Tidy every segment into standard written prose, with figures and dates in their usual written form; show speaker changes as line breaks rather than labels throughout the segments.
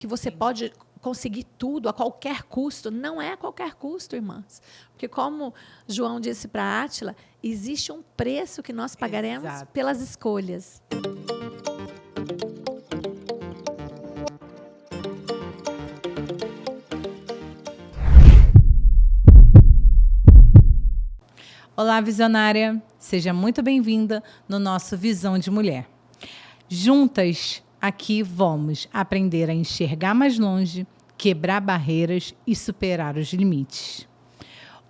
que você pode conseguir tudo a qualquer custo. Não é a qualquer custo, irmãs. Porque, como João disse para a Átila, existe um preço que nós pagaremos pelas escolhas.
Olá, visionária! Seja muito bem-vinda no nosso Visão de Mulher. Juntas, aqui vamos aprender a enxergar mais longe, quebrar barreiras e superar os limites.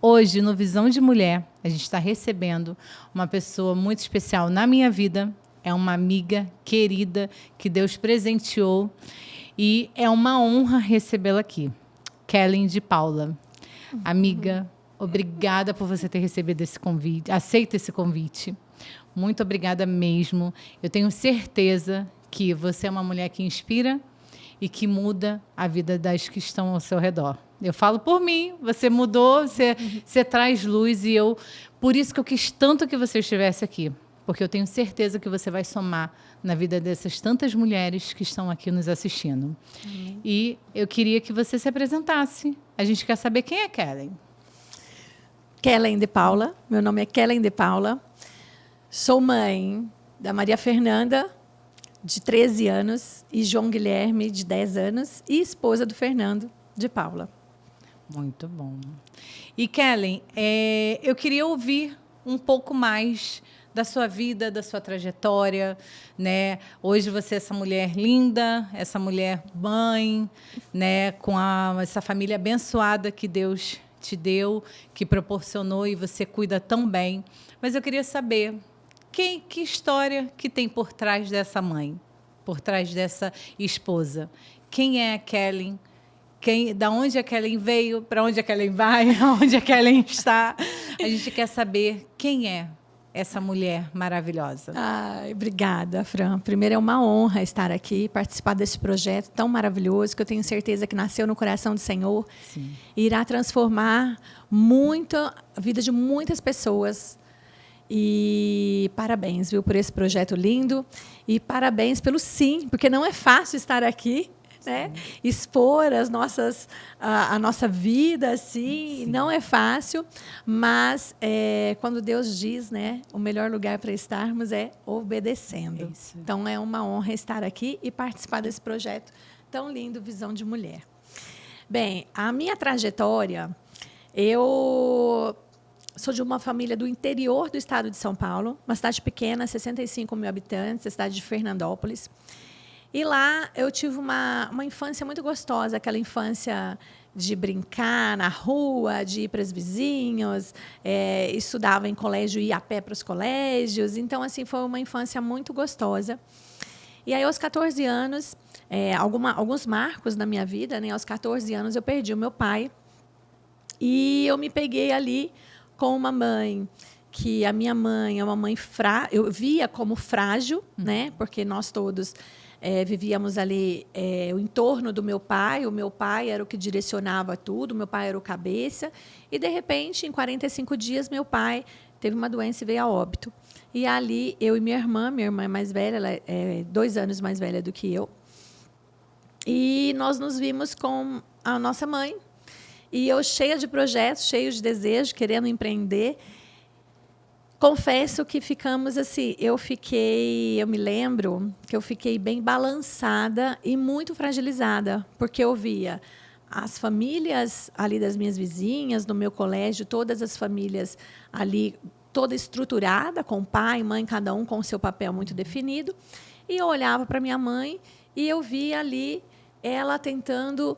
Hoje, no Visão de Mulher, a gente está recebendo uma pessoa muito especial na minha vida. É uma amiga querida que Deus presenteou e é uma honra recebê-la aqui. Kellen de Paula. Amiga, obrigada por você ter recebido esse convite, aceito esse convite. Muito obrigada mesmo. Eu tenho certeza que você é uma mulher que inspira e que muda a vida das que estão ao seu redor. Eu falo por mim, você mudou, você traz luz e por isso que eu quis tanto que você estivesse aqui, porque eu tenho certeza que você vai somar na vida dessas tantas mulheres que estão aqui nos assistindo. E eu queria que você se apresentasse. A gente quer saber quem é Kellen.
Kellen de Paula. Meu nome é Kellen de Paula. Sou mãe da Maria Fernanda, de 13 anos, e João Guilherme, de 10 anos, e esposa do Fernando, de Paula.
Muito bom. E, Kellen, eu queria ouvir um pouco mais da sua vida, da sua trajetória, né? Hoje você é essa mulher linda, essa mulher mãe, né? Com essa família abençoada que Deus te deu, que proporcionou e você cuida tão bem. Mas eu queria saber que história que tem por trás dessa mãe, por trás dessa esposa. Quem é a Kellen? Da onde a Kellen veio? Para onde a Kellen vai? Aonde a Kellen está? A gente quer saber quem é essa mulher maravilhosa.
Ai, obrigada, Fran. Primeiro, é uma honra estar aqui, participar desse projeto tão maravilhoso, que eu tenho certeza que nasceu no coração do Senhor.
Sim.
E irá transformar muito a vida de muitas pessoas. E parabéns, viu, por esse projeto lindo. E parabéns pelo sim, porque não é fácil estar aqui, né? Expor a nossa vida, assim, não é fácil, mas quando Deus diz, né, o melhor lugar para estarmos é obedecendo. Então, é uma honra estar aqui e participar desse projeto tão lindo, Visão de Mulher. Bem, a minha trajetória, eu sou de uma família do interior do estado de São Paulo, uma cidade pequena, 65 mil habitantes, a cidade de Fernandópolis. E lá eu tive uma infância muito gostosa, aquela infância de brincar na rua, de ir para os vizinhos, estudava em colégio e ia a pé para os colégios. Então, assim, foi uma infância muito gostosa. E aí, aos 14 anos, alguns marcos na minha vida, né? Aos 14 anos, eu perdi o meu pai. E eu me peguei ali com uma mãe, que a minha mãe é uma mãe eu via como frágil, né? Porque nós todos vivíamos ali o entorno do meu pai. O meu pai era o que direcionava tudo, o meu pai era o cabeça. E, de repente, em 45 dias, meu pai teve uma doença e veio a óbito. E ali, eu e minha irmã é mais velha, ela é 2 anos mais velha do que eu. E nós nos vimos com a nossa mãe. E eu, cheia de projetos, cheia de desejos, querendo empreender. Confesso que ficamos assim, eu me lembro que eu fiquei bem balançada e muito fragilizada, porque eu via as famílias ali das minhas vizinhas, no meu colégio, todas as famílias ali, toda estruturada, com pai, mãe, cada um com o seu papel muito definido. E eu olhava para minha mãe e eu via ali ela tentando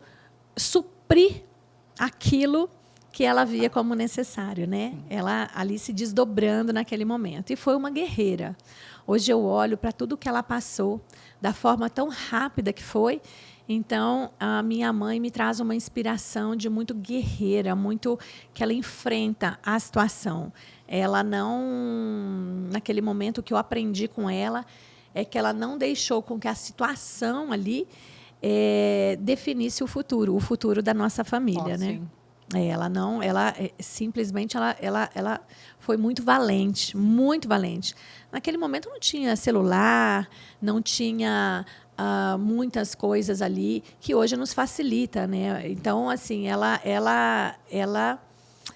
suprir aquilo que ela via como necessário, né? Ela ali se desdobrando naquele momento. E foi uma guerreira. Hoje eu olho para tudo que ela passou, da forma tão rápida que foi. Então, a minha mãe me traz uma inspiração de muito guerreira, muito que ela enfrenta a situação. Ela não... Naquele momento, o que eu aprendi com ela é que ela não deixou com que a situação ali definisse o futuro da nossa família, né?
Sim.
Ela simplesmente ela foi muito valente, muito valente. Naquele momento não tinha celular, não tinha muitas coisas ali que hoje nos facilita, né? Então, assim, ela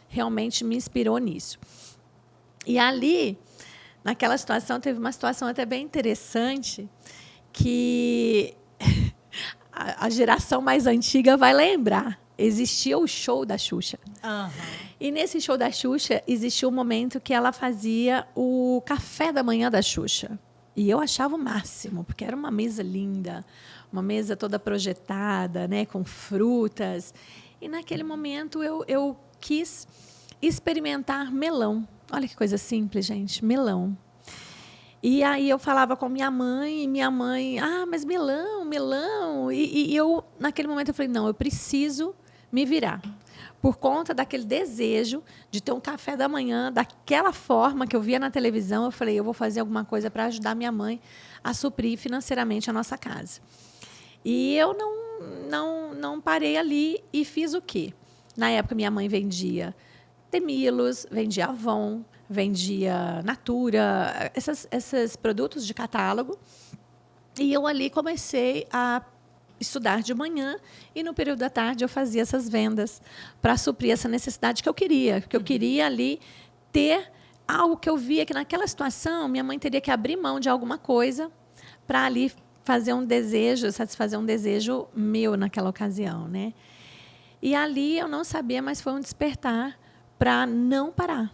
realmente me inspirou nisso. E ali, naquela situação, teve uma situação até bem interessante que a geração mais antiga vai lembrar. Existia o show da Xuxa.
Uhum.
E nesse show da Xuxa, existia um momento que ela fazia o café da manhã da Xuxa. E eu achava o máximo, porque era uma mesa linda, uma mesa toda projetada, né, com frutas. E, naquele momento, eu quis experimentar melão. Olha que coisa simples, gente, melão. E aí eu falava com minha mãe, e minha mãe, mas melão. E eu, naquele momento, eu falei, não, eu preciso me virar. Por conta daquele desejo de ter um café da manhã daquela forma que eu via na televisão, eu falei, eu vou fazer alguma coisa para ajudar minha mãe a suprir financeiramente a nossa casa. E eu não parei ali e fiz o quê? Na época, minha mãe vendia Temilos, vendia Avon, vendia Natura, esses produtos de catálogo. E eu ali comecei a estudar de manhã e, no período da tarde, eu fazia essas vendas para suprir essa necessidade que eu queria. Porque eu queria ali ter algo que eu via que, naquela situação, minha mãe teria que abrir mão de alguma coisa para ali fazer um desejo, satisfazer um desejo meu naquela ocasião, né? E ali eu não sabia, mas foi um despertar para não parar.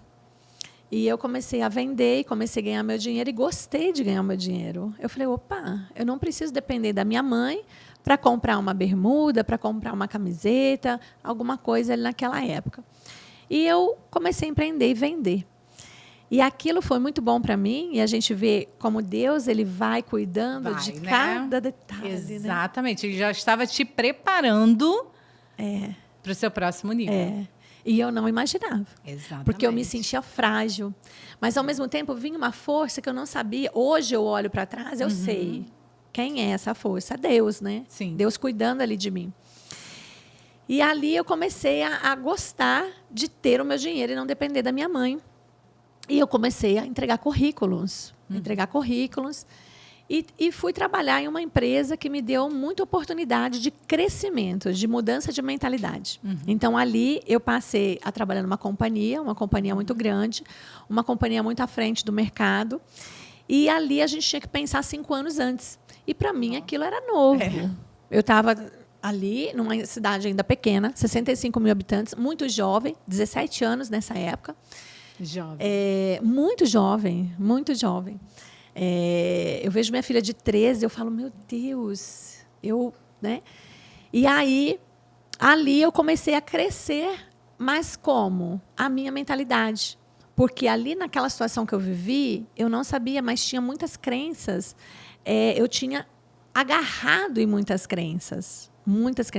E eu comecei a vender e comecei a ganhar meu dinheiro e gostei de ganhar meu dinheiro. Eu falei, opa, eu não preciso depender da minha mãe para comprar uma bermuda, para comprar uma camiseta, alguma coisa ali naquela época. E eu comecei a empreender e vender. E aquilo foi muito bom para mim, e a gente vê como Deus ele vai cuidando de cada detalhe.
Exatamente, né? Ele já estava te preparando para o seu próximo nível.
E eu não imaginava.
Exatamente.
Porque eu me sentia frágil. Mas, ao mesmo tempo, vinha uma força que eu não sabia. Hoje eu olho para trás, eu sei quem é essa força. Deus, né?
Sim.
Deus cuidando ali de mim. E ali eu comecei a gostar de ter o meu dinheiro e não depender da minha mãe. E eu comecei a entregar currículos. E fui trabalhar em uma empresa que me deu muita oportunidade de crescimento, de mudança de mentalidade. Então, ali, eu passei a trabalhar numa companhia muito grande, uma companhia muito à frente do mercado. E ali a gente tinha que pensar 5 anos antes. E, para mim, aquilo era novo. Eu estava ali, numa cidade ainda pequena, 65 mil habitantes, muito jovem, 17 anos nessa época.
Jovem.
Muito jovem, muito jovem. Eu vejo minha filha de 13, eu falo, meu Deus, né? E aí, ali eu comecei a crescer, mas como? A minha mentalidade. Porque ali, naquela situação que eu vivi, eu não sabia, mas tinha muitas crenças. Eu tinha agarrado em muitas crenças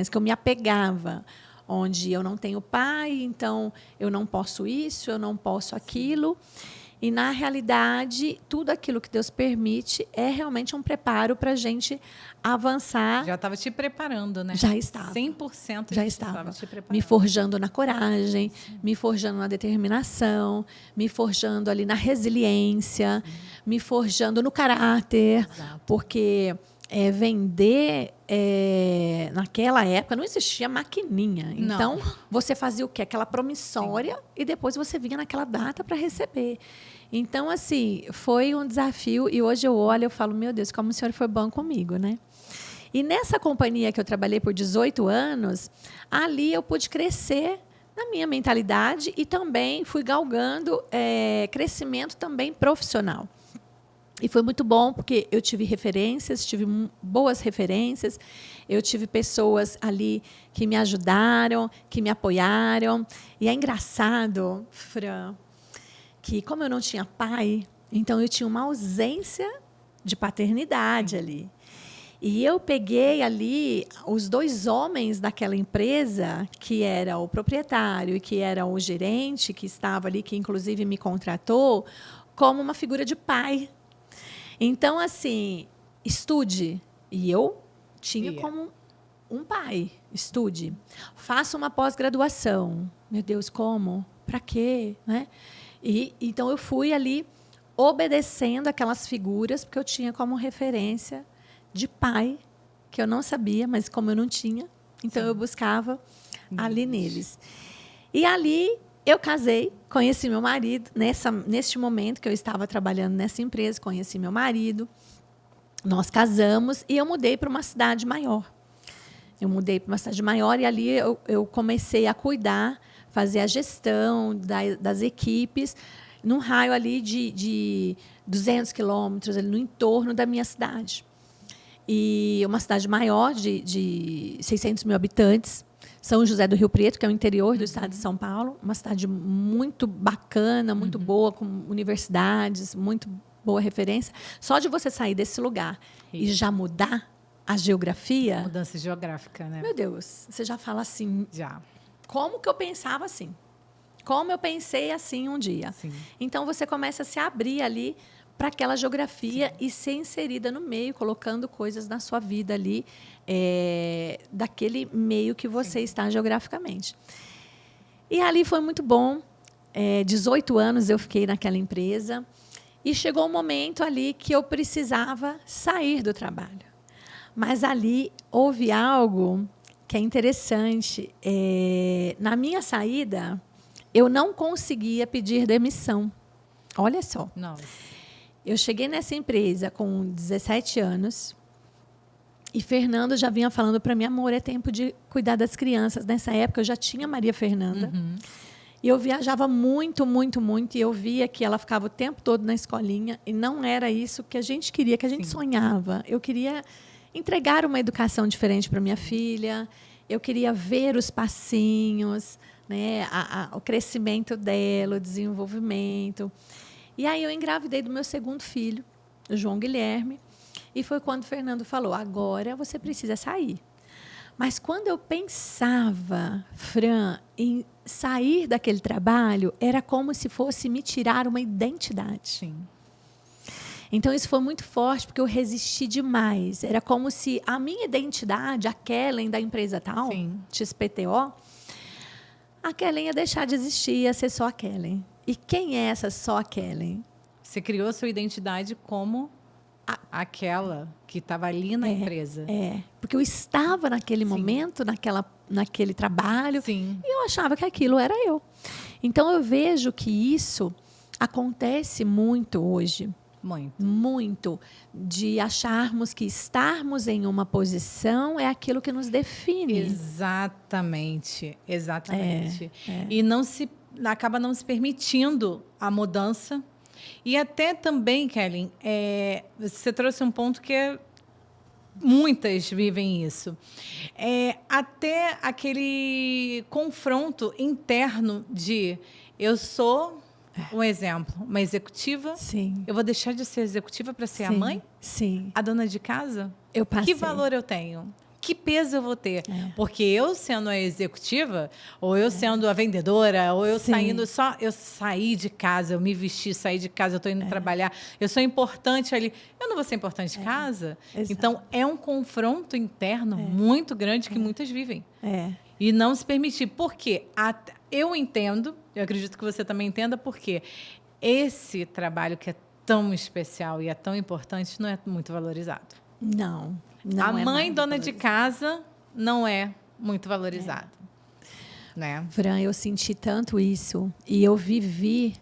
que eu me apegava, onde eu não tenho pai, então eu não posso isso, eu não posso aquilo. E, na realidade, tudo aquilo que Deus permite é realmente um preparo para a gente avançar.
Já estava te preparando, né?
Já estava.
100%
já estava.
Te preparando.
Me forjando na coragem, me forjando na determinação, me forjando ali na resiliência, me forjando no caráter.
Exato.
Porque vender, naquela época, não existia maquininha.
Não.
Então, você fazia o quê? Aquela promissória. Sim. E depois você vinha naquela data para receber. Então, assim, foi um desafio. E hoje eu olho e falo, meu Deus, como o Senhor foi bom comigo, né? E nessa companhia que eu trabalhei por 18 anos, ali eu pude crescer na minha mentalidade e também fui galgando crescimento também profissional. E foi muito bom, porque eu tive referências, tive boas referências, eu tive pessoas ali que me ajudaram, que me apoiaram. E é engraçado, Fran, que como eu não tinha pai, então eu tinha uma ausência de paternidade ali. E eu peguei ali os 2 homens daquela empresa, que era o proprietário e que era o gerente, que estava ali, que inclusive me contratou, como uma figura de pai. Então, assim, estude. E eu tinha como um pai, estude. Faça uma pós-graduação. Meu Deus, como? Para quê? Né? Então, eu fui ali obedecendo aquelas figuras, porque eu tinha como referência de pai, que eu não sabia, mas como eu não tinha, então eu buscava ali neles. E ali eu casei, conheci meu marido, neste momento que eu estava trabalhando nessa empresa, conheci meu marido, nós casamos e eu mudei para uma cidade maior. Eu mudei para uma cidade maior e ali eu comecei a cuidar, fazer a gestão das equipes, num raio ali de 200 quilômetros, ali no entorno da minha cidade. E uma cidade maior, de 600 mil habitantes, São José do Rio Preto, que é o interior do estado de São Paulo, uma cidade muito bacana, muito boa, com universidades, muito boa referência. Só de você sair desse lugar e já mudar a geografia...
Mudança geográfica, né?
Meu Deus, você já fala assim...
Já.
Como que eu pensava assim? Como eu pensei assim um dia?
Sim.
Então, você começa a se abrir ali para aquela geografia e ser inserida no meio, colocando coisas na sua vida ali, daquele meio que você está geograficamente. E ali foi muito bom. 18 anos eu fiquei naquela empresa e chegou um momento ali que eu precisava sair do trabalho. Mas ali houve algo que é interessante. Na minha saída, eu não conseguia pedir demissão. Olha só.
Nossa.
Eu cheguei nessa empresa com 17 anos e Fernando já vinha falando para mim, amor, é tempo de cuidar das crianças. Nessa época, eu já tinha Maria Fernanda. E eu viajava muito, muito, muito. E eu via que ela ficava o tempo todo na escolinha. E não era isso que a gente queria, que a gente sonhava. Eu queria entregar uma educação diferente para minha filha. Eu queria ver os passinhos, né, o crescimento dela, o desenvolvimento. E aí eu engravidei do meu segundo filho, o João Guilherme, e foi quando o Fernando falou, agora você precisa sair. Mas quando eu pensava, Fran, em sair daquele trabalho, era como se fosse me tirar uma identidade.
Sim.
Então, isso foi muito forte, porque eu resisti demais. Era como se a minha identidade, a Kellen da empresa tal, XPTO, a Kellen ia deixar de existir, ia ser só a Kellen. E quem é essa só a Kellen?
Você criou a sua identidade como aquela que estava ali na empresa.
Porque eu estava naquele momento, naquele trabalho, e eu achava que aquilo era eu. Então, eu vejo que isso acontece muito hoje. Muito. De acharmos que estarmos em uma posição é aquilo que nos define.
Exatamente. E acaba não se permitindo a mudança. E até também, Kellen, você trouxe um ponto que muitas vivem isso. Até aquele confronto interno de eu sou, um exemplo, uma executiva.
Sim.
Eu vou deixar de ser executiva para ser a mãe?
Sim.
A dona de casa?
Eu passei.
Que valor eu tenho? Que peso eu vou ter? Porque eu sendo a executiva, ou eu sendo a vendedora, ou eu eu saí de casa, eu me vesti, saí de casa, eu estou indo trabalhar, eu sou importante ali. Eu não vou ser importante em casa?
Exato.
Então, é um confronto interno muito grande que muitas vivem. E não se permitir. Por quê? Eu entendo, eu acredito que você também entenda, porque esse trabalho que é tão especial e é tão importante não é muito valorizado.
Não.
A mãe dona de casa não é muito valorizada. Né?
Fran, eu senti tanto isso e eu vivi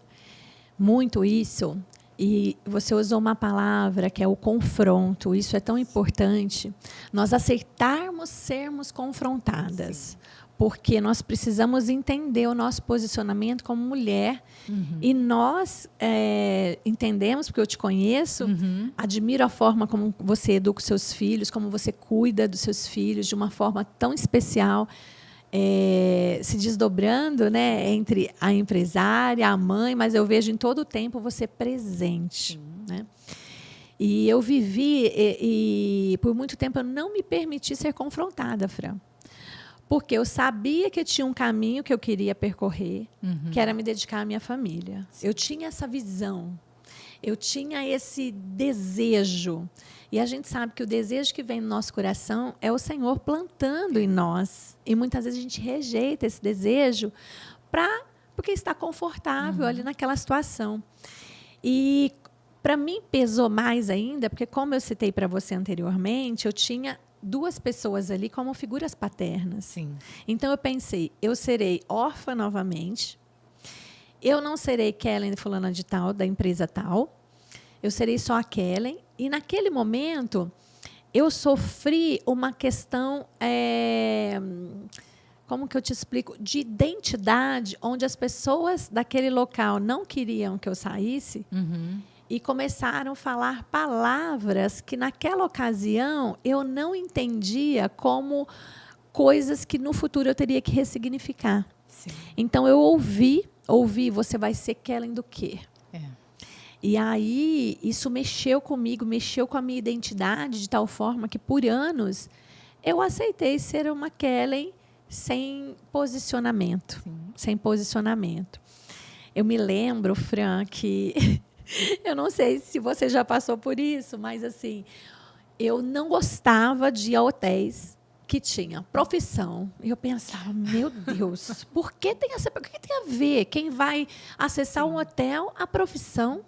muito isso. E você usou uma palavra que é o confronto. Isso é tão importante. Nós aceitarmos sermos confrontadas. Porque nós precisamos entender o nosso posicionamento como mulher. E nós entendemos, porque eu te conheço, admiro a forma como você educa os seus filhos, como você cuida dos seus filhos de uma forma tão especial, se desdobrando, né, entre a empresária, a mãe, mas eu vejo em todo o tempo você presente. Né? E eu vivi, e por muito tempo eu não me permiti ser confrontada, Fran. Porque eu sabia que eu tinha um caminho que eu queria percorrer, que era me dedicar à minha família. Eu tinha essa visão, eu tinha esse desejo. E a gente sabe que o desejo que vem no nosso coração é o Senhor plantando em nós. E muitas vezes a gente rejeita esse desejo porque está confortável ali naquela situação. E para mim, pesou mais ainda, porque, como eu citei para você anteriormente, eu tinha 2 pessoas ali como figuras paternas.
Sim.
Então, eu pensei, eu serei órfã novamente, eu não serei Kellen fulana de tal, da empresa tal, eu serei só a Kellen. E, naquele momento, eu sofri uma questão, como que eu te explico, de identidade, onde as pessoas daquele local não queriam que eu saísse, e começaram a falar palavras que, naquela ocasião, eu não entendia como coisas que, no futuro, eu teria que ressignificar.
Sim.
Então, eu ouvi, você vai ser Kellen do quê? E aí, isso mexeu comigo, mexeu com a minha identidade, de tal forma que, por anos, eu aceitei ser uma Kellen sem posicionamento.
Sim.
Sem posicionamento. Eu me lembro, Fran, que... eu não sei se você já passou por isso, mas, assim, eu não gostava de ir a hotéis que tinha profissão. E eu pensava, meu Deus, por que tem essa... O que tem a ver? Quem vai acessar um hotel, a profissão?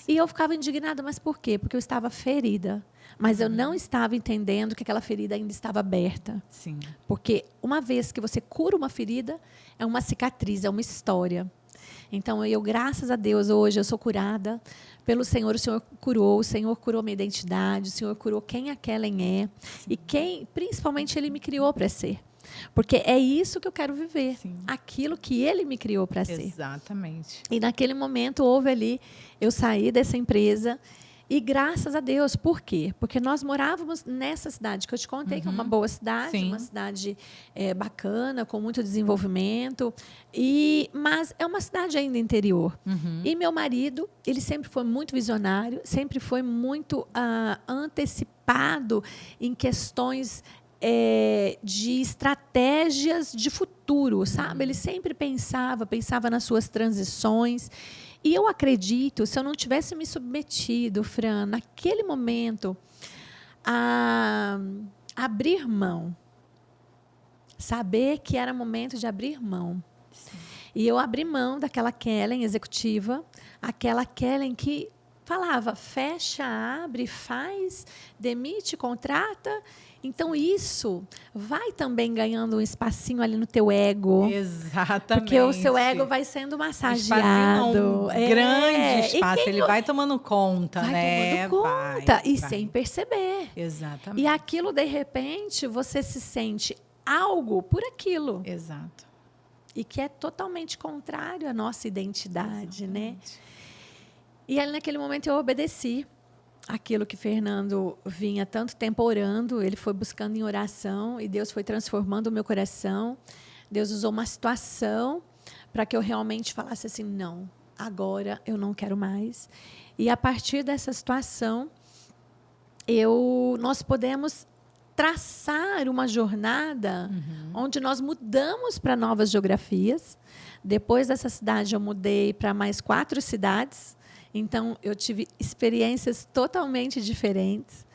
E eu ficava indignada, mas por quê? Porque eu estava ferida. Mas eu não estava entendendo que aquela ferida ainda estava aberta.
Sim.
Porque, uma vez que você cura uma ferida, é uma cicatriz, é uma história. Então, eu, graças a Deus, hoje eu sou curada pelo Senhor. O Senhor curou minha identidade, o Senhor curou quem a Kellen é.
Sim.
E quem, principalmente, Ele me criou para ser. Porque é isso que eu quero viver.
Sim.
Aquilo que Ele me criou para ser.
Exatamente.
E, naquele momento, houve ali, eu saí dessa empresa. E, graças a Deus, por quê? Porque nós morávamos nessa cidade que eu te contei, que é uma boa cidade,
Sim.
uma cidade bacana, com muito desenvolvimento, mas é uma cidade ainda interior. E meu marido, ele sempre foi muito visionário, sempre foi muito antecipado em questões de estratégias de futuro, sabe? Ele sempre pensava nas suas transições. E eu acredito, se eu não tivesse me submetido, Fran, naquele momento, a abrir mão, saber que era momento de abrir mão.
Sim.
E eu abri mão daquela Kellen executiva, aquela Kellen que falava, fecha, abre, faz, demite, contrata. Então, isso vai também ganhando um espacinho ali no teu ego.
Exatamente.
Porque o seu ego vai sendo massageado.
Um grande espaço, ele vai tomando conta, né?
Tomando conta,
vai.
sem perceber.
Exatamente.
E aquilo, de repente, você se sente algo por aquilo.
Exato.
E que é totalmente contrário à nossa identidade,
Exatamente.
né? E ali, naquele momento, eu obedeci aquilo que Fernando vinha tanto tempo orando. Ele foi buscando em oração e Deus foi transformando o meu coração. Deus usou uma situação para que eu realmente falasse assim, não, agora eu não quero mais. E, a partir dessa situação, nós podemos traçar uma jornada onde nós mudamos para novas geografias. Depois dessa cidade, eu mudei para mais 4 cidades. Então, eu tive experiências totalmente diferentes.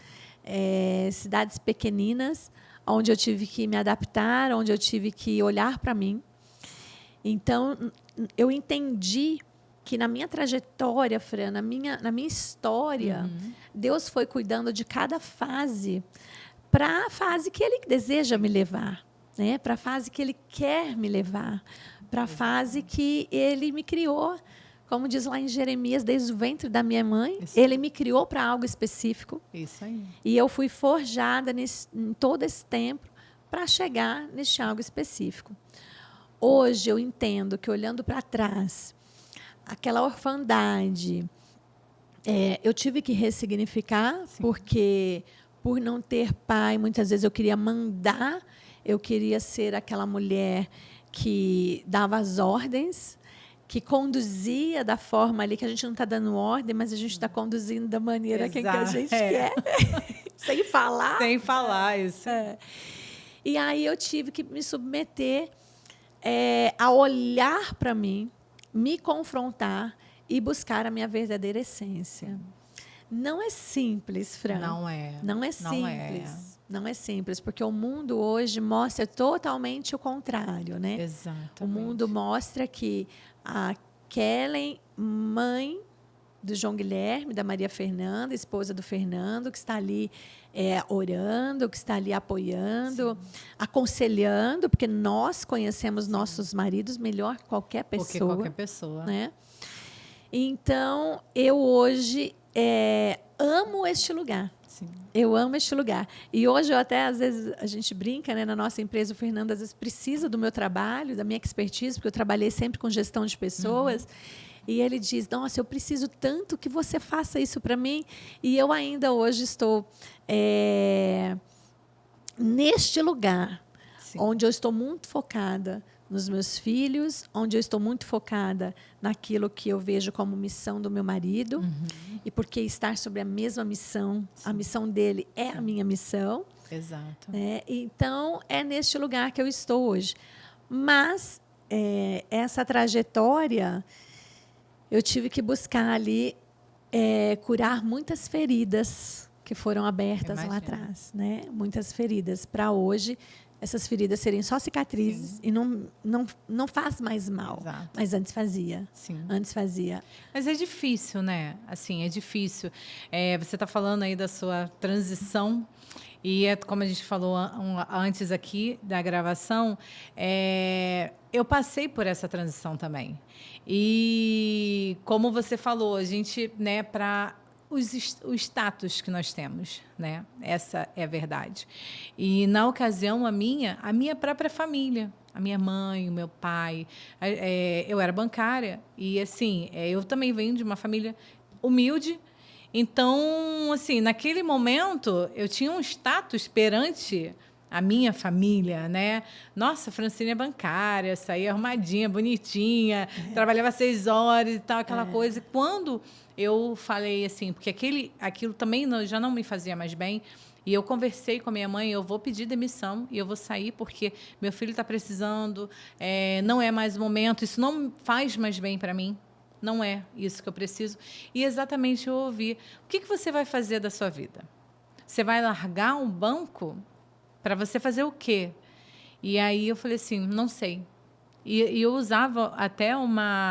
Cidades pequeninas, onde eu tive que me adaptar, onde eu tive que olhar para mim. Então, eu entendi que, na minha trajetória, Fran, na minha história, Deus foi cuidando de cada fase para a fase que Ele deseja me levar, né? Para a fase que Ele quer me levar, para a fase que Ele me criou. Como diz lá em Jeremias, desde o ventre da minha mãe,
Isso.
Ele me criou para algo específico.
Isso aí.
E eu fui forjada em todo esse tempo para chegar neste algo específico. Hoje eu entendo que, olhando para trás, aquela orfandade, eu tive que ressignificar,
Sim.
porque, por não ter pai, muitas vezes eu queria mandar, eu queria ser aquela mulher que dava as ordens, que conduzia da forma ali, que a gente não está dando ordem, mas a gente está conduzindo da maneira que a gente quer, sem falar.
Sem falar, isso.
E aí eu tive que me submeter a olhar para mim, me confrontar e buscar a minha verdadeira essência. Não é simples, Fran.
Não é.
Não é simples. Não é simples, porque o mundo hoje mostra totalmente o contrário, né?
Exatamente.
O mundo mostra que a Kellen, mãe, do João Guilherme, da Maria Fernanda, esposa do Fernando, que está ali orando, que está ali apoiando, aconselhando, porque nós conhecemos nossos maridos melhor que qualquer pessoa.
Porque qualquer pessoa.
Né? Então, eu hoje amo este lugar.
Sim.
Eu amo este lugar. E hoje, às vezes, a gente brinca, né, na nossa empresa, o Fernando, às vezes, precisa do meu trabalho, da minha expertise, porque eu trabalhei sempre com gestão de pessoas. E ele diz, nossa, eu preciso tanto que você faça isso para mim. E eu ainda hoje estou neste lugar, onde eu estou muito focada nos meus filhos, onde eu estou muito focada naquilo que eu vejo como missão do meu marido, e porque estar sobre a mesma missão, a missão dele é a minha missão.
Exato.
Né? Então, é neste lugar que eu estou hoje. Mas, essa trajetória, eu tive que buscar ali curar muitas feridas que foram abertas lá atrás. Né? Muitas feridas. Para hoje, essas feridas serem só cicatrizes. Sim. E não faz mais mal.
Exato.
Mas antes fazia.
Sim.
Antes fazia.
Mas é difícil, né? Assim, é difícil. Você está falando aí da sua transição. E como a gente falou antes aqui da gravação, eu passei por essa transição também. E como você falou, a gente, né, para o status que nós temos, né? Essa é a verdade. E na ocasião a minha própria família, a minha mãe, o meu pai, eu era bancária e assim, eu também venho de uma família humilde. Então, assim, naquele momento eu tinha um status perante a minha família, né? Nossa, Francine é bancária, saía arrumadinha, bonitinha, trabalhava 6 horas e tal, aquela coisa. E quando eu falei assim, porque aquilo também já não me fazia mais bem, e eu conversei com a minha mãe, eu vou pedir demissão e eu vou sair porque meu filho está precisando, não é mais o momento, isso não faz mais bem para mim. Não é isso que eu preciso. E exatamente eu ouvi. O que você vai fazer da sua vida? Você vai largar um banco para você fazer o quê? E aí eu falei assim, não sei. E eu usava até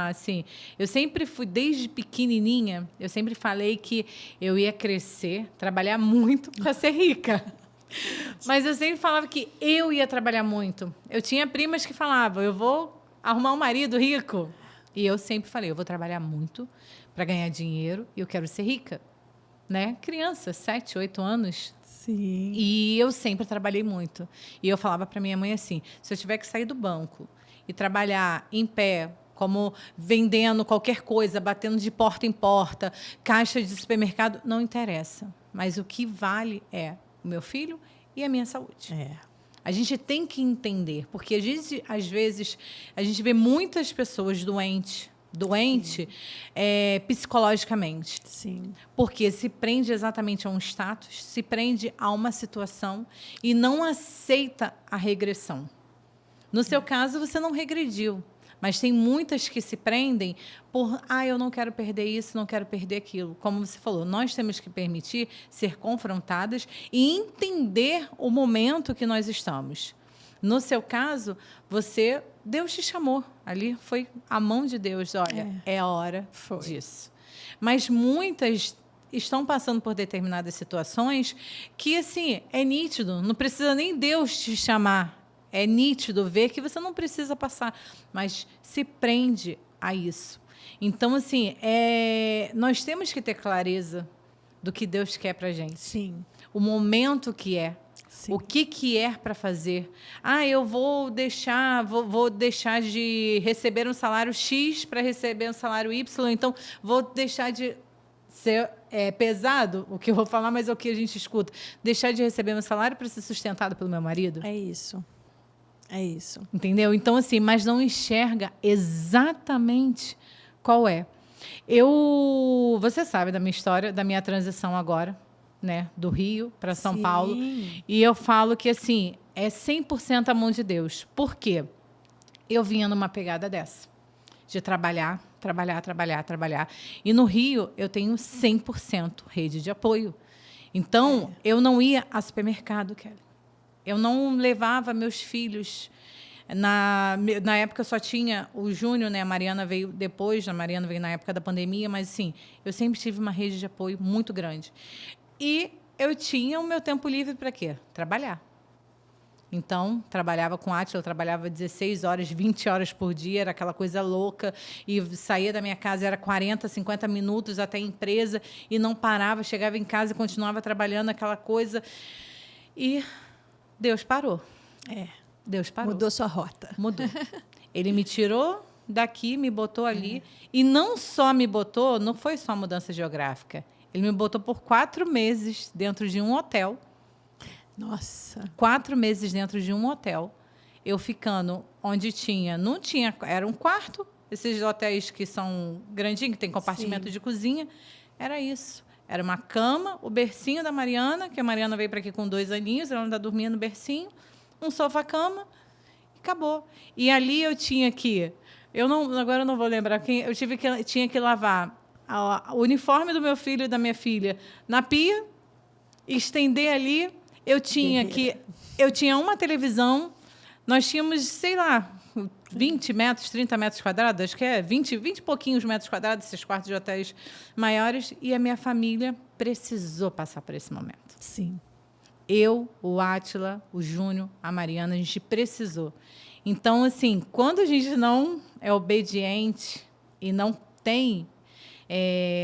assim, eu sempre fui, desde pequenininha, eu sempre falei que eu ia crescer, trabalhar muito para ser rica. Mas eu sempre falava que eu ia trabalhar muito. Eu tinha primas que falavam, eu vou arrumar um marido rico. E eu sempre falei, eu vou trabalhar muito para ganhar dinheiro e eu quero ser rica. Né? Criança, 7, 8 anos.
Sim.
E eu sempre trabalhei muito. E eu falava para minha mãe assim, se eu tiver que sair do banco e trabalhar em pé, como vendendo qualquer coisa, batendo de porta em porta, caixa de supermercado, não interessa. Mas o que vale é o meu filho e a minha saúde. A gente tem que entender, porque às vezes, a gente vê muitas pessoas doentes psicologicamente.
Sim.
Porque se prende exatamente a um status, se prende a uma situação e não aceita a regressão. No seu caso, você não regrediu, mas tem muitas que se prendem por, eu não quero perder isso, não quero perder aquilo. Como você falou, nós temos que permitir ser confrontadas e entender o momento que nós estamos. No seu caso, Deus te chamou. Ali foi a mão de Deus. Olha, é a hora disso. Mas muitas estão passando por determinadas situações que, assim, é nítido. Não precisa nem Deus te chamar. É nítido ver que você não precisa passar, mas se prende a isso. Então, assim, nós temos que ter clareza do que Deus quer para a gente.
Sim.
O momento que é. Sim. O que é para fazer? Eu vou deixar de receber um salário X para receber um salário Y, então vou deixar de ser pesado, o que eu vou falar, mas é o que a gente escuta. Deixar de receber meu salário para ser sustentado pelo meu marido?
É isso. É isso.
Entendeu? Então, assim, mas não enxerga exatamente qual é. Você sabe da minha história, da minha transição agora, né? Do Rio para São Paulo. E eu falo que, assim, é 100% a mão de Deus. Por quê? Eu vinha numa pegada dessa. De trabalhar. E no Rio, eu tenho 100% rede de apoio. Então, eu não ia a supermercado, Kelly. Eu não levava meus filhos Na época só tinha o Júnior, né? A Mariana veio depois, a Mariana veio na época da pandemia, mas assim, eu sempre tive uma rede de apoio muito grande. E eu tinha o meu tempo livre para quê? Trabalhar. Então, trabalhava com Átila, eu trabalhava 16 horas, 20 horas por dia, era aquela coisa louca, e saía da minha casa, era 40, 50 minutos até a empresa, e não parava, chegava em casa e continuava trabalhando aquela coisa. E Deus parou. Deus parou.
Mudou sua rota.
Mudou. Ele me tirou daqui, me botou ali, e não só me botou, não foi só mudança geográfica, ele me botou por 4 meses dentro de um hotel.
Nossa.
4 meses dentro de um hotel, eu ficando onde não tinha, era um quarto, esses hotéis que são grandinhos, que tem compartimento de cozinha, era isso. Era uma cama, o bercinho da Mariana, que a Mariana veio para aqui com 2 aninhos, ela ainda dormia no bercinho, um sofá-cama, e acabou. E ali eu tinha que, agora eu não vou lembrar quem, tinha que lavar o uniforme do meu filho e da minha filha na pia, estender ali. Eu tinha uma televisão, nós tínhamos, sei lá, 20 metros, 30 metros quadrados, acho que 20 e pouquinhos metros quadrados, esses quartos de hotéis maiores, e a minha família precisou passar por esse momento.
Sim.
Eu, o Átila, o Júnior, a Mariana, a gente precisou. Então, assim, quando a gente não é obediente e não tem